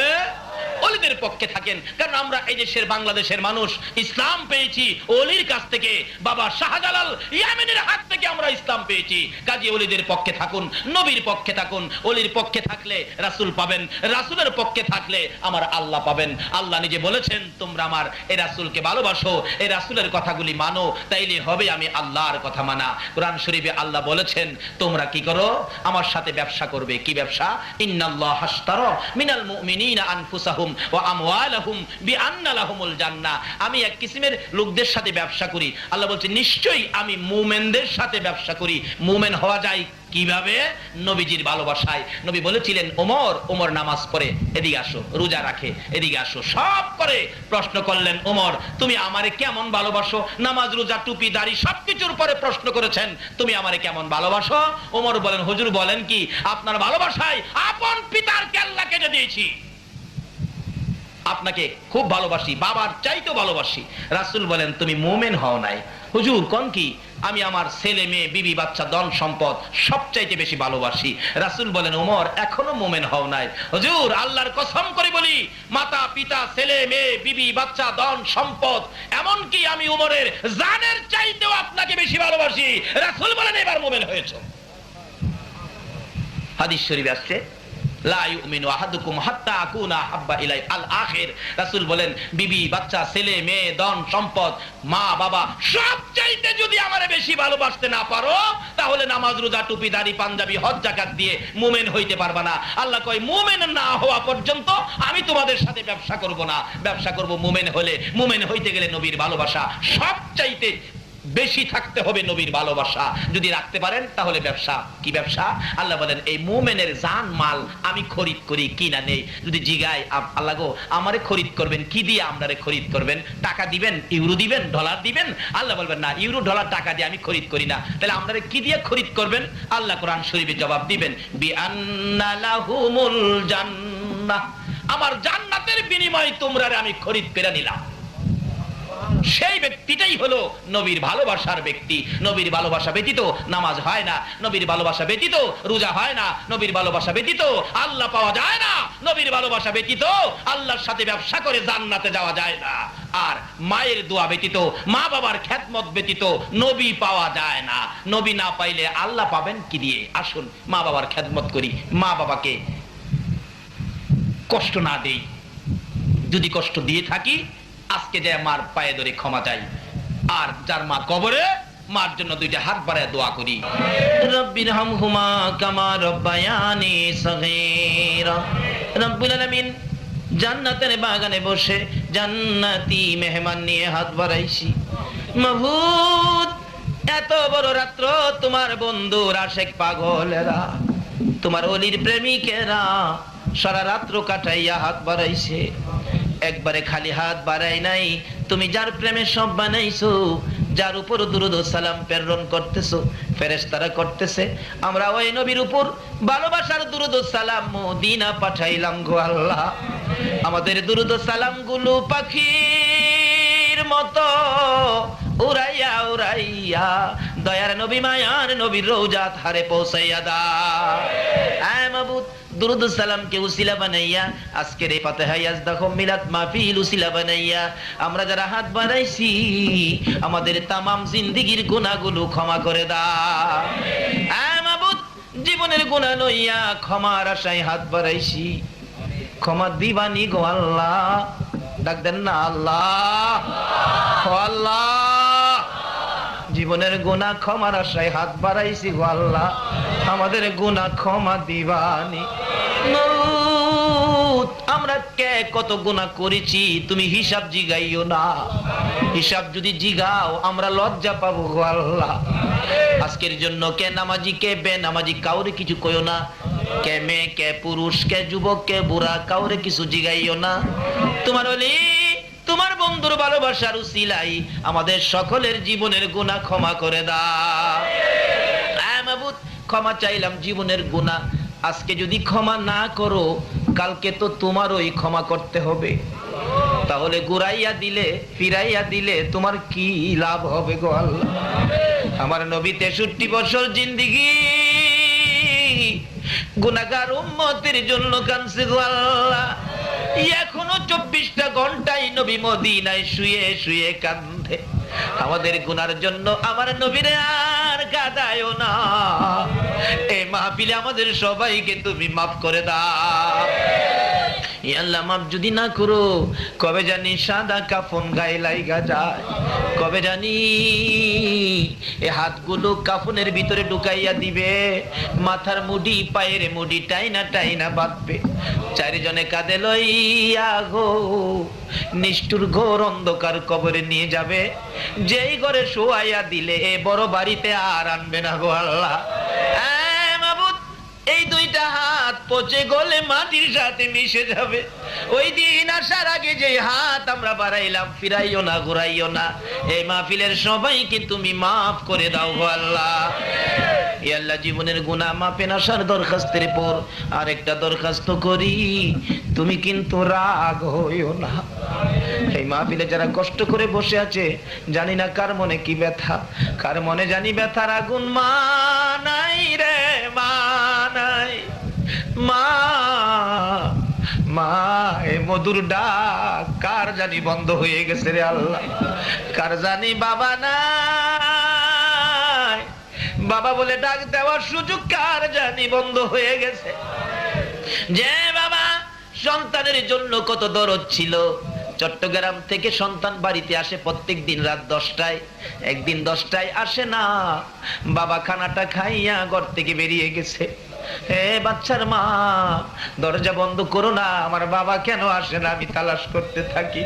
ওলিদের পক্ষে থাকেন। কারণ আমরা এই দেশের বাংলাদেশের মানুষ ইসলাম পেয়েছি ওলির কাছ থেকে। বাবা শাহজালাল ইয়ামেনের হাত থেকে আমরা ইসলাম পেয়েছি। কাজী ওলিদের পক্ষে থাকুন, নবীর পক্ষে থাকুন। ওলির পক্ষে থাকলে রাসূল পাবেন, রাসূলের পক্ষে থাকলে আমার আল্লাহ পাবেন। আল্লাহ নিজে বলেছেন, তোমরা আমার এই রাসূলকে ভালোবাসো, এই রাসূলের কথাগুলি মানো, তাইলে হবে আমি আল্লাহর কথা মানা। কোরআন শরীফে আল্লাহ বলেছেন, তোমরা কি করো? আমার সাথে ব্যবসা করবে। কি ব্যবসা? ইন্নাল্লাহ হাশতারা মিনাল মুমিনিনা আনফুসাহুম ওয়া আমওয়ালাহুম বিআন্না লাহুমুল জান্নাহ। আমি এক কিসিমের লোকদের সাথে ব্যবসা করি। আল্লাহ বলছে, নিশ্চয়ই আমি মুমিনদের সাথে ব্যবসা করি। মুমিন হওয়া যায় কিভাবে? নবীজির ভালোবাসায়। নবী বলেছিলেন, ওমর নামাজ পড়ে, এদিকে আসো, রোজা রাখে, এদিকে আসো, সব করে। প্রশ্ন করলেন, ওমর তুমি আমারে কেমন ভালোবাসো? নামাজ, রোজা, টুপি, দাড়ি সবকিছুর পরে প্রশ্ন করেছেন, তুমি আমারে কেমন ভালোবাসো? ওমর বলেন, হুজুর বলেন কি? আপনার ভালোবাসায় আপন পিতার কেল্লা কেটে দিয়েছি। আপনাকে খুব ভালোবাসি, বাবার চাইতেও ভালোবাসি। রাসূল বলেন, তুমি মুমিন হও নাই। হুজুর কোন কি? আমি আমার ছেলে মেয়ে, বিবি বাচ্চা, ধন সম্পদ সবচাইতে বেশি ভালোবাসি। রাসূল বলেন, ওমর এখনো মুমিন হও নাই। হুজুর আল্লাহর কসম করে বলি, মাতা পিতা, ছেলে মেয়ে, বিবি বাচ্চা, ধন সম্পদ, এমন কি আমি ওমরের জানের চাইতেও আপনাকে বেশি ভালোবাসি। রাসূল বলেন, এবার মুমিন হয়েছে। হাদিস শরীফে আসছে, লা ইউমিনু আহাদুকুম হাত্তা আকুনা হাব্বা ইলাই আল আখির। রাসূল বলেন, বিবি বাচ্চা, ছেলে মেয়ে, ধন সম্পদ, মা বাবা সব চাইতে যদি আমারে বেশি ভালোবাসতে না পারো, তাহলে নামাজ, রোজা, টুপি, দাড়ি, পাঞ্জাবি, হজ, যাকাত দিয়ে মুমিন হইতে পারবা না। আল্লাহ কয়, মুমিন না হওয়া পর্যন্ত আমি তোমাদের সাথে ব্যবসা করব না। ব্যবসা করব মুমিন হলে। মুমিন হইতে গেলে নবীর ভালোবাসা সব চাইতে বেশি থাকতে হবে। নবীর ভালোবাসা যদি রাখতে পারেন তাহলে ব্যবসা। কি ব্যবসা? আল্লাহ বলেন, এই মুমিনের জান মাল আমি খরিদ করি, কিনা নেই। যদি জিগায়, আল্লাহ গো আমারে খরিদ করবেন কি দিয়ে? আপনারে খরিদ করবেন, টাকা দিবেন, ইউরো দিবেন, ডলার দিবেন? আল্লাহ বলবেন, না, ইউরো ডলার টাকা দিয়ে আমি খরিদ করি না। তাহলে আপনারে কি দিয়ে খরিদ করবেন? আল্লাহ কোরআন শরীফে জবাব দিবেন, বিআন্না লাহুমুল জান্নাহ। আমার জান্নাতের বিনিময়ে তোমরা আমি খরিদ করে নিলাম। সেই ব্যক্তিটাই হলো নবীর ভালোবাসার ব্যক্তি। নবীর ভালোবাসা ব্যতীত নামাজ হয় না, নবীর ভালোবাসা ব্যতীত রোজা হয় না, নবীর ভালোবাসা ব্যতীত আল্লাহ পাওয়া যায় না, নবীর ভালোবাসা ব্যতীত আল্লাহর সাথে ব্যবসা করে জান্নাতে যাওয়া যায় না। আর মায়ের দোয়া ব্যতীত, মা বাবার খেদমত ব্যতীত নবী পাওয়া যায় না। নবী না পাইলে আল্লাহ পাবেন কি দিয়ে? আসুন মা বাবার খেদমত করি, মা বাবাকে কষ্ট না দেই। যদি কষ্ট দিয়ে থাকি, আজকে যে মার পায়ে ধরে ক্ষমা চাই। আর যার মা কবরে, মার জন্য 2টা হাত বাড়ায় দোয়া করি, রব্বিরহামহুমা কামা রব্বায়ানি সগীরা। রব্বুল আলামিন জান্নাতের বাগানে বসে জান্নাতি মেহমান নিয়ে হাত বাড়াইছি। মাবুদ, এত বড় রাত্র তোমার বন্ধুর আশেক পাগলেরা, তোমার ওলির প্রেমিকেরা সারা রাত্র কাটাইয়া হাত বাড়াইছে। একবারে খালি হাত বাড়াই নাই। তুমি যার প্রেমে সব বানাইছো, যার উপর দুরূদ ও সালাম প্রেরণ করতেছো, ফেরেশতারা করতেছে, আমরা ওই নবীর উপর ভালোবাসার দুরূদ ও সালাম মদিনা পাঠাইলাম গো আল্লাহ। আমাদের দুরূদ ও সালাম গুলো পাখির মতো উড়াইয়া উড়াইয়া দয়ার নবী, মায়ার নবীর রওজাত হারে পৌঁছাইয়া দাও। আয় মাবুদ, দুরূদ সালামকে উসিলা বানাইয়া আজকের এই ফাতিহা ইয়াজদাকুম মিলাদ মাহফিল উসিলা বানাইয়া আমরা যারা হাত বাড়াইছি, আমাদের তামাম জিন্দেগীর গুনাহগুলো ক্ষমা করে দাও। আয় মাবুদ, জীবনের গুনাহ লইয়া ক্ষমার আশায় হাত বাড়াইছি, ক্ষমা দিবানি গো আল্লাহ। ডাক দেন না আল্লাহ, ও আল্লাহ। জীবনের গুনাহ ক্ষমার আশায় হাত বাড়াইছি গো আল্লাহ, আমাদের গুনাহ ক্ষমা দিবানি। আমরা কে কত গুনাহ করেছি তুমি হিসাব জিগাইও না, হিসাব যদি জিগাও আমরা লজ্জা পাবো গো আল্লাহ। আজকের জন্য কে নামাজি কে বেনামাজি কাউরে কিছু কইও না, কে মেয়ে কে পুরুষ কে যুবক কে বুড়া কাউরে কিছু জিগাইও না। তোমার ওলি তোমার বন্ধুর ভালোবাসার উসিলাই আমাদের সকলের জীবনের গুনাহ ক্ষমা করে দাও। মাবুদ ক্ষমা চাইলাম জীবনের গুনাহ, আজকে যদি ক্ষমা না করো কালকে তো তোমারই ক্ষমা করতে হবে। তাহলে ঘুরাইয়া দিলে ফিরাইয়া দিলে তোমার কি লাভ হবে গো আল্লাহ। আমার নবী 63 বছর জিন্দেগি গুনাহগার উম্মতের জন্য কাঁদছে গো আল্লাহ। এখনো 24টা ঘন্টায় নবী মদিনায় শুয়ে শুয়ে কাঁদে। আমাদের গুনার জন্য আমার নবীরে আর কাঁদায়ও না। এই মাহফিলে আমাদের সবাইকে তুমি মাফ করে দাও। আল্লাহ মাফ যদি না করো কবে জানি সাদা কাফন গায়ে লাইগা যায়, কবে জানি এ হাতগুলো কাফনের ভিতরে ঢুকাইয়া দিবে, মাথার মুডি পায়ের মুডি টাইনা টাইনা বাঁধবে। চারিজনে কাঁদে লইয়া গো নিষ্ঠুর ঘোর অন্ধকার কবরে নিয়ে যাবে। যেই ঘরে শোয়াইয়া দিলে এ বড় বাড়িতে আর আনবে না গো আল্লাহ। এই দুইটা হাত পচে গলে মাটির সাথে মিশে যাবে। ওই দিন আসার আগে যে হাত আমরা বাড়াইলাম ফিরাইও না ঘুরাইও না। এই মাহফিলের সবাইকে তুমি মাফ করে দাও গো আল্লাহ। ইয়া আল্লাহ জীবনের গুনাহ মাফের আসার দরখাস্তের পর আরেকটা দরখাস্ত করি, তুমি কিন্তু রাগ হইও না। এই মাহফিলে যারা কষ্ট করে বসে আছে জানি না কার মনে কি ব্যথা, কার মনে জানি ব্যথার আগুন মা নাই রে মা নাই। মা মা এ মধুর ডাক কার জানি বন্ধ হয়ে গেছে রে আল্লাহ। কার জানি বাবা নাই, বাবা বলে ডাক দেওয়ার সুযোগ কার জানি বন্ধ হয়ে গেছে। যে বাবা সন্তানের জন্য কত দরদ ছিল, চট্টগ্রাম থেকে সন্তান বাড়িতে আসে প্রত্যেক দিন রাত 10টায়, একদিন 10টায় আসে না, বাবা খানাটা খাইয়া ঘর থেকে বেরিয়ে গেছে। হে বাচ্চার মা দরজা বন্ধ করো না, আমার বাবা কেন আসে না আমি তালাশ করতে থাকি।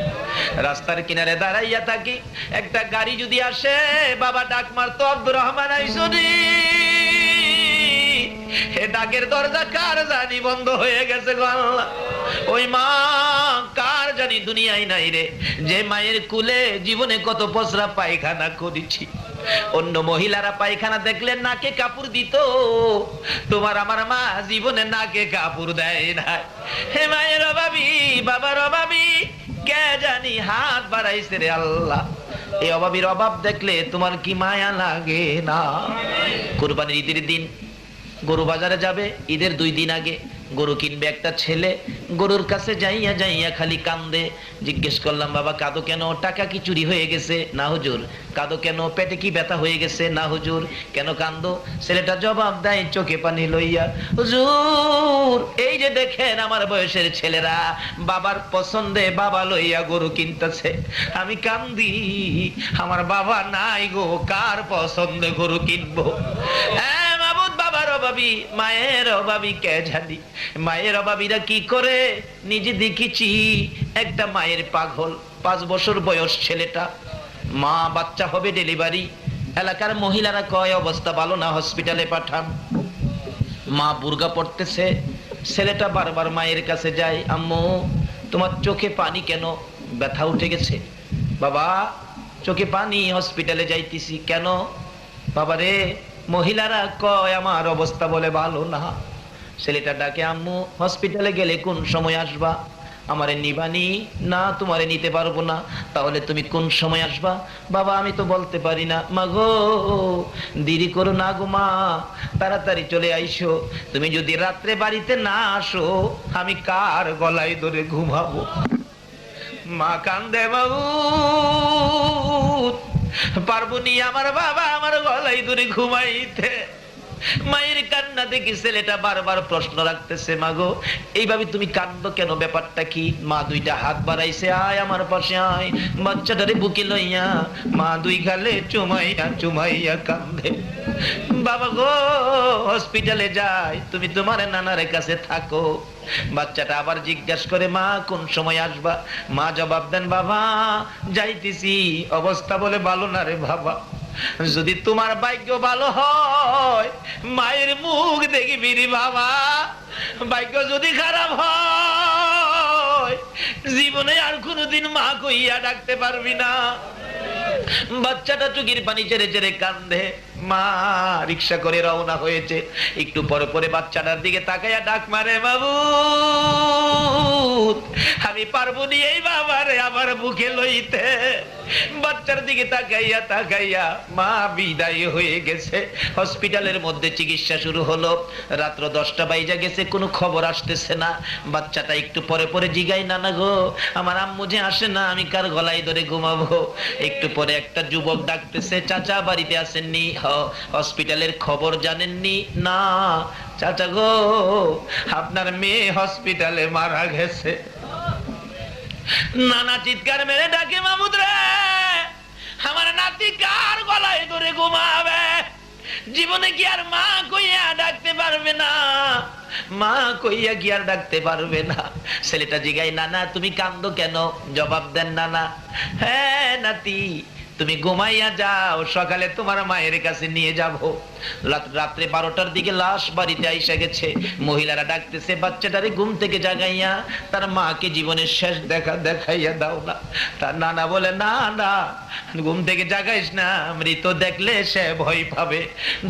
রাস্তার কিনারে দাঁড়াইয়া থাকি, একটা গাড়ি যদি আসে বাবা ডাক মারতো আব্দুর রহমান আইসনি। হে ডাকের দরজা কার জানি বন্ধ হয়ে গেছে গো আল্লাহ। ওই মা কার জানি দুনিয়ায় নাই রে, যে মায়ের কুলে জীবনে কত পচরা পায়খানা করেছি। অন্য মহিলারা পায়খানা দেখলে নাকে কাপড় দিত, তোমার আমার মা জীবনে নাকে কাপড় দেয় না। হে মায়ের অভাবী বাবার অভাবী কে জানি হাত বাড়াইছে রে আল্লাহ। এই অভাবীর অভাব দেখলে তোমার কি মায়া লাগে না? কুরবানির ঈদের দিন গরু বাজারে যাবে, ঈদের 2 দিন আগে গরু কিনবে একটা ছেলে, গরুর কাছে যাইয়া যাইয়া খালি কান্দে। জিজ্ঞেস করলাম বাবা কাঁদো কেন? টাকা কি চুরি হয়ে গেছে? না হুজুর। কাঁদো কেন? পেটে কি ব্যথা হয়ে গেছে? না হুজুর। কেন কান্দো? ছেলেটা জবাব দেয় চোখে পানি লইয়া, হুজুর এই যে দেখেন আমার বয়সের ছেলেরা বাবার পছন্দে বাবা লইয়া গরু কিনতেছে, আমি কান্দি আমার বাবা নাই গো, কার পছন্দে গরু কিনবো? বাবার অভাবী মায়ের অভাবী কে জানি। মায়ের অভাবীরা কি করে নিজে দেখেছি। একটা মায়ের পাগল, 5 বছর বয়স ছেলেটা, মা বাচ্চা হবে ডেলিভারি। এলাকার মহিলারা কয় অবস্থা ভালো না, হসপিটালে পাঠান। মা বুরকা পড়তেছে, ছেলেটা বারবার মায়ের কাছে যায়, আম্মু তোমার চোখে পানি কেন? ব্যথা উঠে গেছে। বাবা চোখে পানি, হসপিটালে যাইতেছি। কেন? বাবারে মহিলারা কয় আমার অবস্থা বলে ভালো না। ছেলেটা ডাকে, আম্মু হসপিটালে গেলে কোন সময় আসবা? আমারে নিবানি? না তোমারে নিতে পারবো না। তাহলে তুমি কোন সময় আসবা? বাবা আমি তো বলতে পারি না। মা গো দেরি করো না গো মা, তাড়াতাড়ি চলে আইসো। তুমি যদি রাত্রে বাড়িতে না আসো আমি কার গলায় ধরে ঘুমাবো? মা কান্দে, বাবু পারবনি আমার বাবা আমার গলায় ধরে ঘুমাইতে। মায়ের কান্না দেখি ছেলেটা বারবার প্রশ্ন রাখতেছে, মাগো এইভাবে তুমি কান্দো কেন, ব্যাপারটা কি? মা দুইটা হাত বাড়াইছে, আয় আমার পাশে আয়। বাচ্চাটারে বুকে লইয়া মা দুই গালে চুমাইয়া চুমাইয়া কান্দে। বাবা গো হসপিটালে যাই, তুমি তোমার নানার কাছে থাকো। বাচ্চাটা আবার জিজ্ঞাসা করে, মা কোন সময় আসবা? মা জবাব দেন, বাবা যাইতেছি, অবস্থা বলে ভালো না রে বাবা। যদি তোমার ভাগ্য ভালো হয় মায়ের মুখ দেখবি রে বাবা, ভাগ্য যদি খারাপ হয় জীবনে আর কোনোদিন মা কইয়া ডাকতে পারবি না। বাচ্চাটা চোখের পানি ছেড়ে ছেড়ে কান্দে। মা রিক্সা করে রওনা হয়েছে, একটু পরে পরে বাচ্চাটার দিকে তাকাইয়া ডাক মারে, বাবু আমি পারবো নি এই বাবারে আমার বুকে লইতে। বাচ্চার দিকে তাকাইয়া তাকাইয়া মা বিদায় হয়ে গেছে। হসপিটালের মধ্যে চিকিৎসা শুরু হলো। রাত্র 10টা বাইজা গেছে, কোনো খবর আসতেছে না। বাচ্চাটা একটু পরে পরে জিগাই, নানা গো আমার আম্মু যে আসে না, আমি কার গলায় ধরে ঘুমাবো? একটু পরে একটা যুবক ডাকতেছে, চাচা বাড়িতে আসেননি? হসপিটালের খবর জানেননি? না চাচা গো আপনার মেয়ে হসপিটালে মারা গেছে। নানা চিৎকার মেরে ডাকে, মামুদ রে আমার নাতি কার গলায় ধরে ঘুমাবে? জীবনে কি আর মা কইয়া ডাকতে পারবে না? মা কইয়া কি আর ডাকতে পারবে না? ছেলেটা জিগাই, নানা তুমি কান্দো কেন? জবাব দেন নানা, হ্যাঁ নাতি তুমি ঘুমাইয়া যাও, সকালে তোমার মায়ের কাছে নিয়ে যাবো। রাত্রে 12টার দিকে লাশ বাড়িতে আইসা গেছে। মহিলারা ডাকতেছে, বাচ্চাটারে ঘুম থেকে জাগাইয়া তার মাকে জীবনের শেষ দেখা দেখাইয়া দাও না। তার নানা বলে, না না ঘুম থেকে জাগাইস না, মৃত দেখলে সে ভয় পাবে,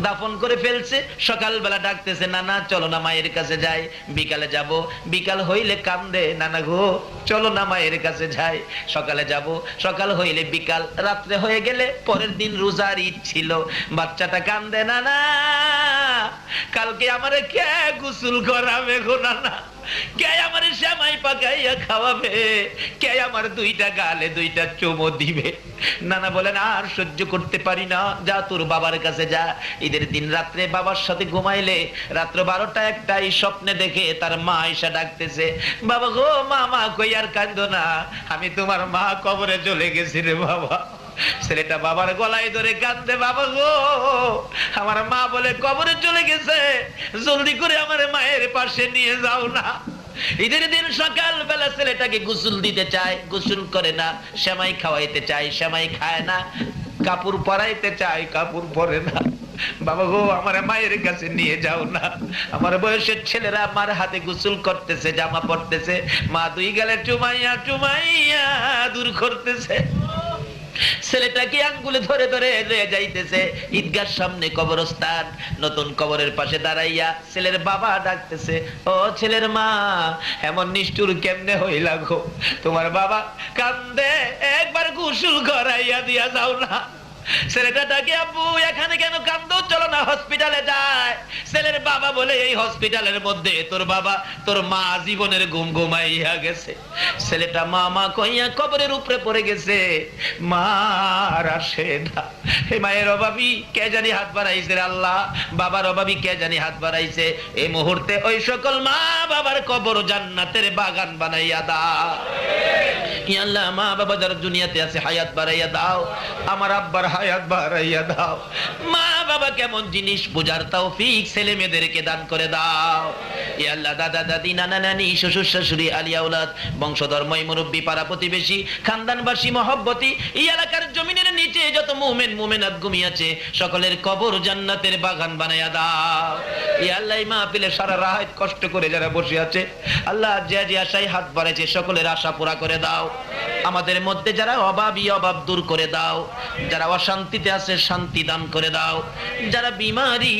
দাফন করে ফেলছে। সকালবেলা ডাকতেছে, নানা চলো না মায়ের কাছে যাই, বিকালে যাব। বিকাল হইলে কান্দে, নানা গো চলো না মায়ের কাছে যাই, সকালে যাব। সকাল হইলে বিকাল, রাত্রে হয়ে গেলে পরের দিন রোজার ঈদ ছিল। বাচ্চাটা কান্দে, না না কালকে আমারে কে গোসল করাবে গো নানা, কে আমারে সেমাই পাকাইয়া খাওয়াবে, কে আমার দুইটা গালে দুইটা চুমো দিবে? নানা বলেন, আর সহ্য করতে পারি না, যা তোর বাবার কাছে যা। ঈদের দিন রাত্রে বাবার সাথে ঘুমাইলে রাত্র 12টা 1টায় স্বপ্নে দেখে তার মা এসে ডাকতেছে, বাবা গো মা মা কই আর কাঁদো না, আমি তোমার মা কবরে চলে গেছি রে বাবা। ছেলেটা বাবার গলায় ধরে কাঁদে, বাবা গো আমার মা বলে কবরে চলে গেছে, জলদি করে আমার মায়ের পাশে নিয়ে যাও না। ঈদের দিন সকাল বেলা ছেলেটাকে গোসল দিতে চায়, গোসল করে না। সেমাই খাওয়াইতে চায়, সেমাই খায় না। কাপড় পরাইতে চায়, কাপড় পরে না। বাবা গো আমার মায়ের কাছে নিয়ে যাও না। আমার বয়সের ছেলেরা আমার হাতে গোসল করতেছে, জামা পরতেছে, মা দুই গালে চুমাইয়া চুমাইয়া দূর করতেছে। ছেলেটাকে আঙ্গুলে ধরে ধরে লয়ে যাইতেছে ঈদগার সামনে কবরস্থান। নতুন কবরের পাশে দাঁড়াইয়া ছেলের বাবা ডাকতেছে, ও ছেলের মা এমন নিষ্ঠুর কেমনে হইলা গো? তোমার বাবা কান্দে, একবার গোসল করাইয়া দিয়া যাও না। ছেলেটা ডাকে, আব্বু এখানে কেন কান্দো, চলো না হসপিটালে যায়। ছেলের বাবা বলে, এই হসপিটালের মধ্যে তোর বাবা তোর মা জীবনের ঘুম ঘুমাইয়া গেছে। ছেলেটা মা মা কইয়া কবরের উপরে পড়ে গেছে। মা আর আসে না। হে মায়ের অভাবী কে জানি হাত বাড়াইছে রে আল্লাহ, বাবার অভাবী কে জানি হাত বাড়াইছে। এই মুহূর্তে ওই সকল মা বাবার কবর জান্নাতের বাগান বানাইয়া দাও। ইয়া আল্লাহ মা বাবা যারা দুনিয়াতে আছে হায়াত বাড়াইয়া দাও, আমার আব্বার হায়াত বাড়াইয়া দাও। মা বাবা কেমন জিনিস বোঝার তৌফিক ছেলে মেয়েদেরকে দান করে দাও। ইয়া আল্লাহ দাদা দাদি নানা নানি শ্বশুর শাশুড়ি আলিয়া আওলাদ বংশধর মই মুরব্বী পাড়া প্রতিবেশী খানদানবাসী মহব্বতী এই এলাকার জমিনের নিচে যত মুমিন মুমিনাত ঘুমিয়েছে সকলের কবর জান্নাতের বাগান বানাইয়া দাও। ইয়া আল্লাহ মাহফিলে সারা রাত কষ্ট করে যারা বসে আছে আল্লাহ যে যে আশায় হাত বাড়াইছে সকলের আশা পুরা করে দাও। আমাদের মধ্যে যারা অভাবী অভাব দূর করে দাও, যারা অশান্তিতে আছে শান্তি দান করে দাও, যারা বিমারি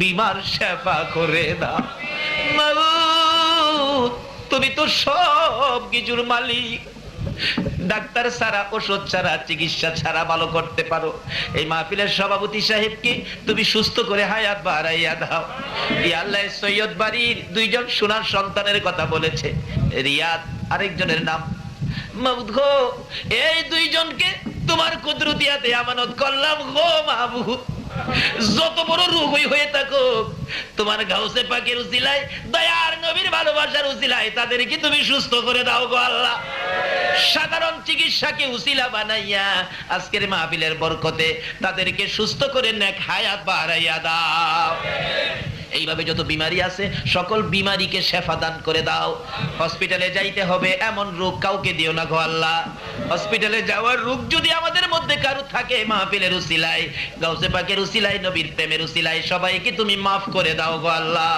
বিমার সেবা করে দাও। মাবুদ তুমি তো সব কিছুর মালিক, ডাক্তার ছাড়া ওষুধ ছাড়া চিকিৎসা ছাড়া ভালো করতে পারো। এই মাহফিলের সভাপতি সাহেবকে তুমি সুস্থ করে হায়াত বাড়াইয়া দাও। ইয়া আল্লাহ সৈয়দ বাড়ির 2 জন সোনার সন্তানের কথা বলেছে, রিয়াদ আরেকজনের নাম মাবুদ গো, এই 2 জনকে তোমার কুদরতিয়াতে আমানত করলাম গো মাবুদ। যত বড় রোগই হয়ে থাকুক, তোমার গাউসে পাকের উসিলায়, দয়ার নবীর ভালোবাসার উসিলায় তাদেরকে তুমি সুস্থ করে দাও গো আল্লাহ। সাধারণ চিকিৎসাকে উসিলা বানাইয়া আজকের মাহফিলের বরকতে তাদেরকে সুস্থ করে নেক হায়াত বাড়াইয়া দাও। এইভাবে যত বিমারি আছে সকল বিমারিকে শেফা দান করে দাও। হসপিটালে যাইতে হবে এমন রোগ কাউকে দিও না গো আল্লাহ। হসপিটালে যাওয়ার রোগ যদি আমাদের মধ্যে কারো থাকে, মাহফিলের উসিলায়, গাউসে পাকের উসিলায়, নবীর প্রেমের উসিলায় সবাইকে তুমি মাফ করে দাও গো আল্লাহ।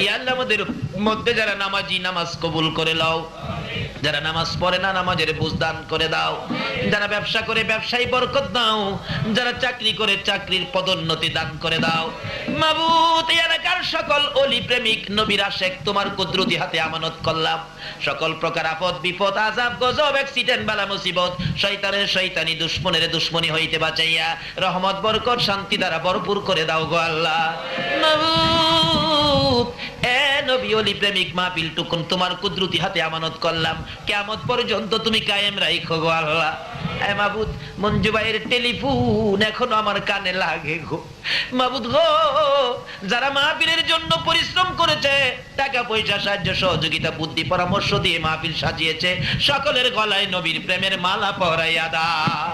ইয়া আল্লাহ, আমাদের মধ্যে যারা নামাজি নামাজ কবুল করে নাও, যারা নামাজ পড়ে না নামাজের বুঝ দান করে দাও, যারা ব্যবসা করে ব্যবসায় বরকত দাও, যারা চাকরি করে চাকরির পদোন্নতি দান করে দাও। মাবুদ, এই এলাকার সকল ওলি প্রেমিক নবীর আশেক তোমার কুদরতি হাতে আমানত করলাম। সকল প্রকার আপদ বিপদ আযাব গজব অ্যাক্সিডেন্ট বালা মুসিবত শয়তানের শয়তানি দুশমনের দুশমনি হইতে বাঁচাইয়া রহমত বরকত শান্তি দ্বারা ভরপুর করে দাও গো আল্লাহ। মাবুদ, এ নবী ওলি প্রেমিক মাহফিল টুকুন তোমার কুদরতি হাতে আমানত করলাম, কিয়ামত পর্যন্ত তুমি কায়েম রাখো গো আল্লাহ। এ মাবুদ, মঞ্জু ভাইয়ের টেলিফোন এখনো আমার কানে লাগে গো মাবুদ গো। যারা মাহফিলের জন্য পরিশ্রম করেছে, টাকা পয়সা সাহায্য সহযোগিতা বুদ্ধি পরামর্শ দিয়ে মাহফিল সাজিয়েছে, সকলের গলায় নবীর প্রেমের মালা পরাইয়া দাও।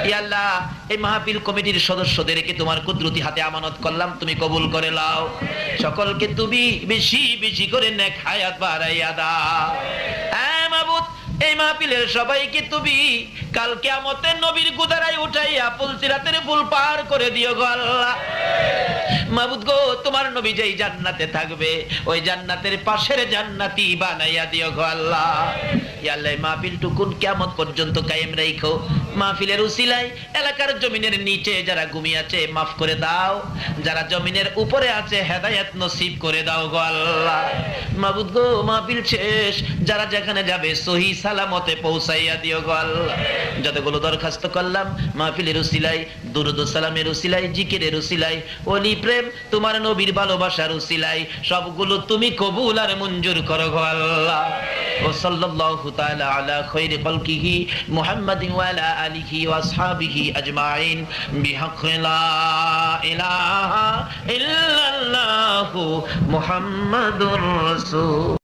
ইয়া আল্লাহ, এই মাহফিল কমিটির সদস্যদেরকে তোমার কুদরতি হাতে আমানত করলাম, তুমি কবুল করে নাও। সকলকে তুমি বেশি বেশি করে নেক হায়াত বাড়াইয়া দাও। মাবুদ, এই মাহফিলের সবাইকে তুমি কাল কিয়ামতের নবীর গুদারায় উঠাইয়া পুলসিরাতের পুল পার করে দিও গো আল্লাহ। মাবুদ গো, তোমার নবী যেই জান্নাতে থাকবে ওই জান্নাতের পাশের জান্নাতি বানাইয়া দিও গো আল্লাহ। ইয়া আল্লাহ, মাহফিল টুকুন কিয়ামত পর্যন্ত কায়েম রাখো। মাহফিলের উসিলায় এলাকার জমিনের নিচে যারা ঘুমিয়ে আছে মাফ করে দাও, যারা জমিনের উপরে আছে হেদায়েত নসিব করে দাও গো আল্লাহ। মাবুদ গো, মাহফিল শেষ, যারা যেখানে যাবে সহি সালামতে পৌঁছাইয়া দিও গো আল্লাহ। যতগুলো দরখাস্ত করলাম মাহফিলের উসিলায়, দুরূদ ও সালামের উসিলায়, জিকিরের উসিলায়, ওলি প্রেম তোমার নবীর ভালোবাসার উসিলায় সবগুলো তুমি কবুল আর মঞ্জুর করো গো আল্লাহ। ও সাল্লাল্লাহু তাআলা আলা খায়রি খালকিহি মুহাম্মাদিন ওয়া আলা আলিহি ওয়া আসহাবিহি আজমাইন বিহাক্কি লা ইলাহা ইল্লাল্লাহু মুহাম্মাদুর রাসূল।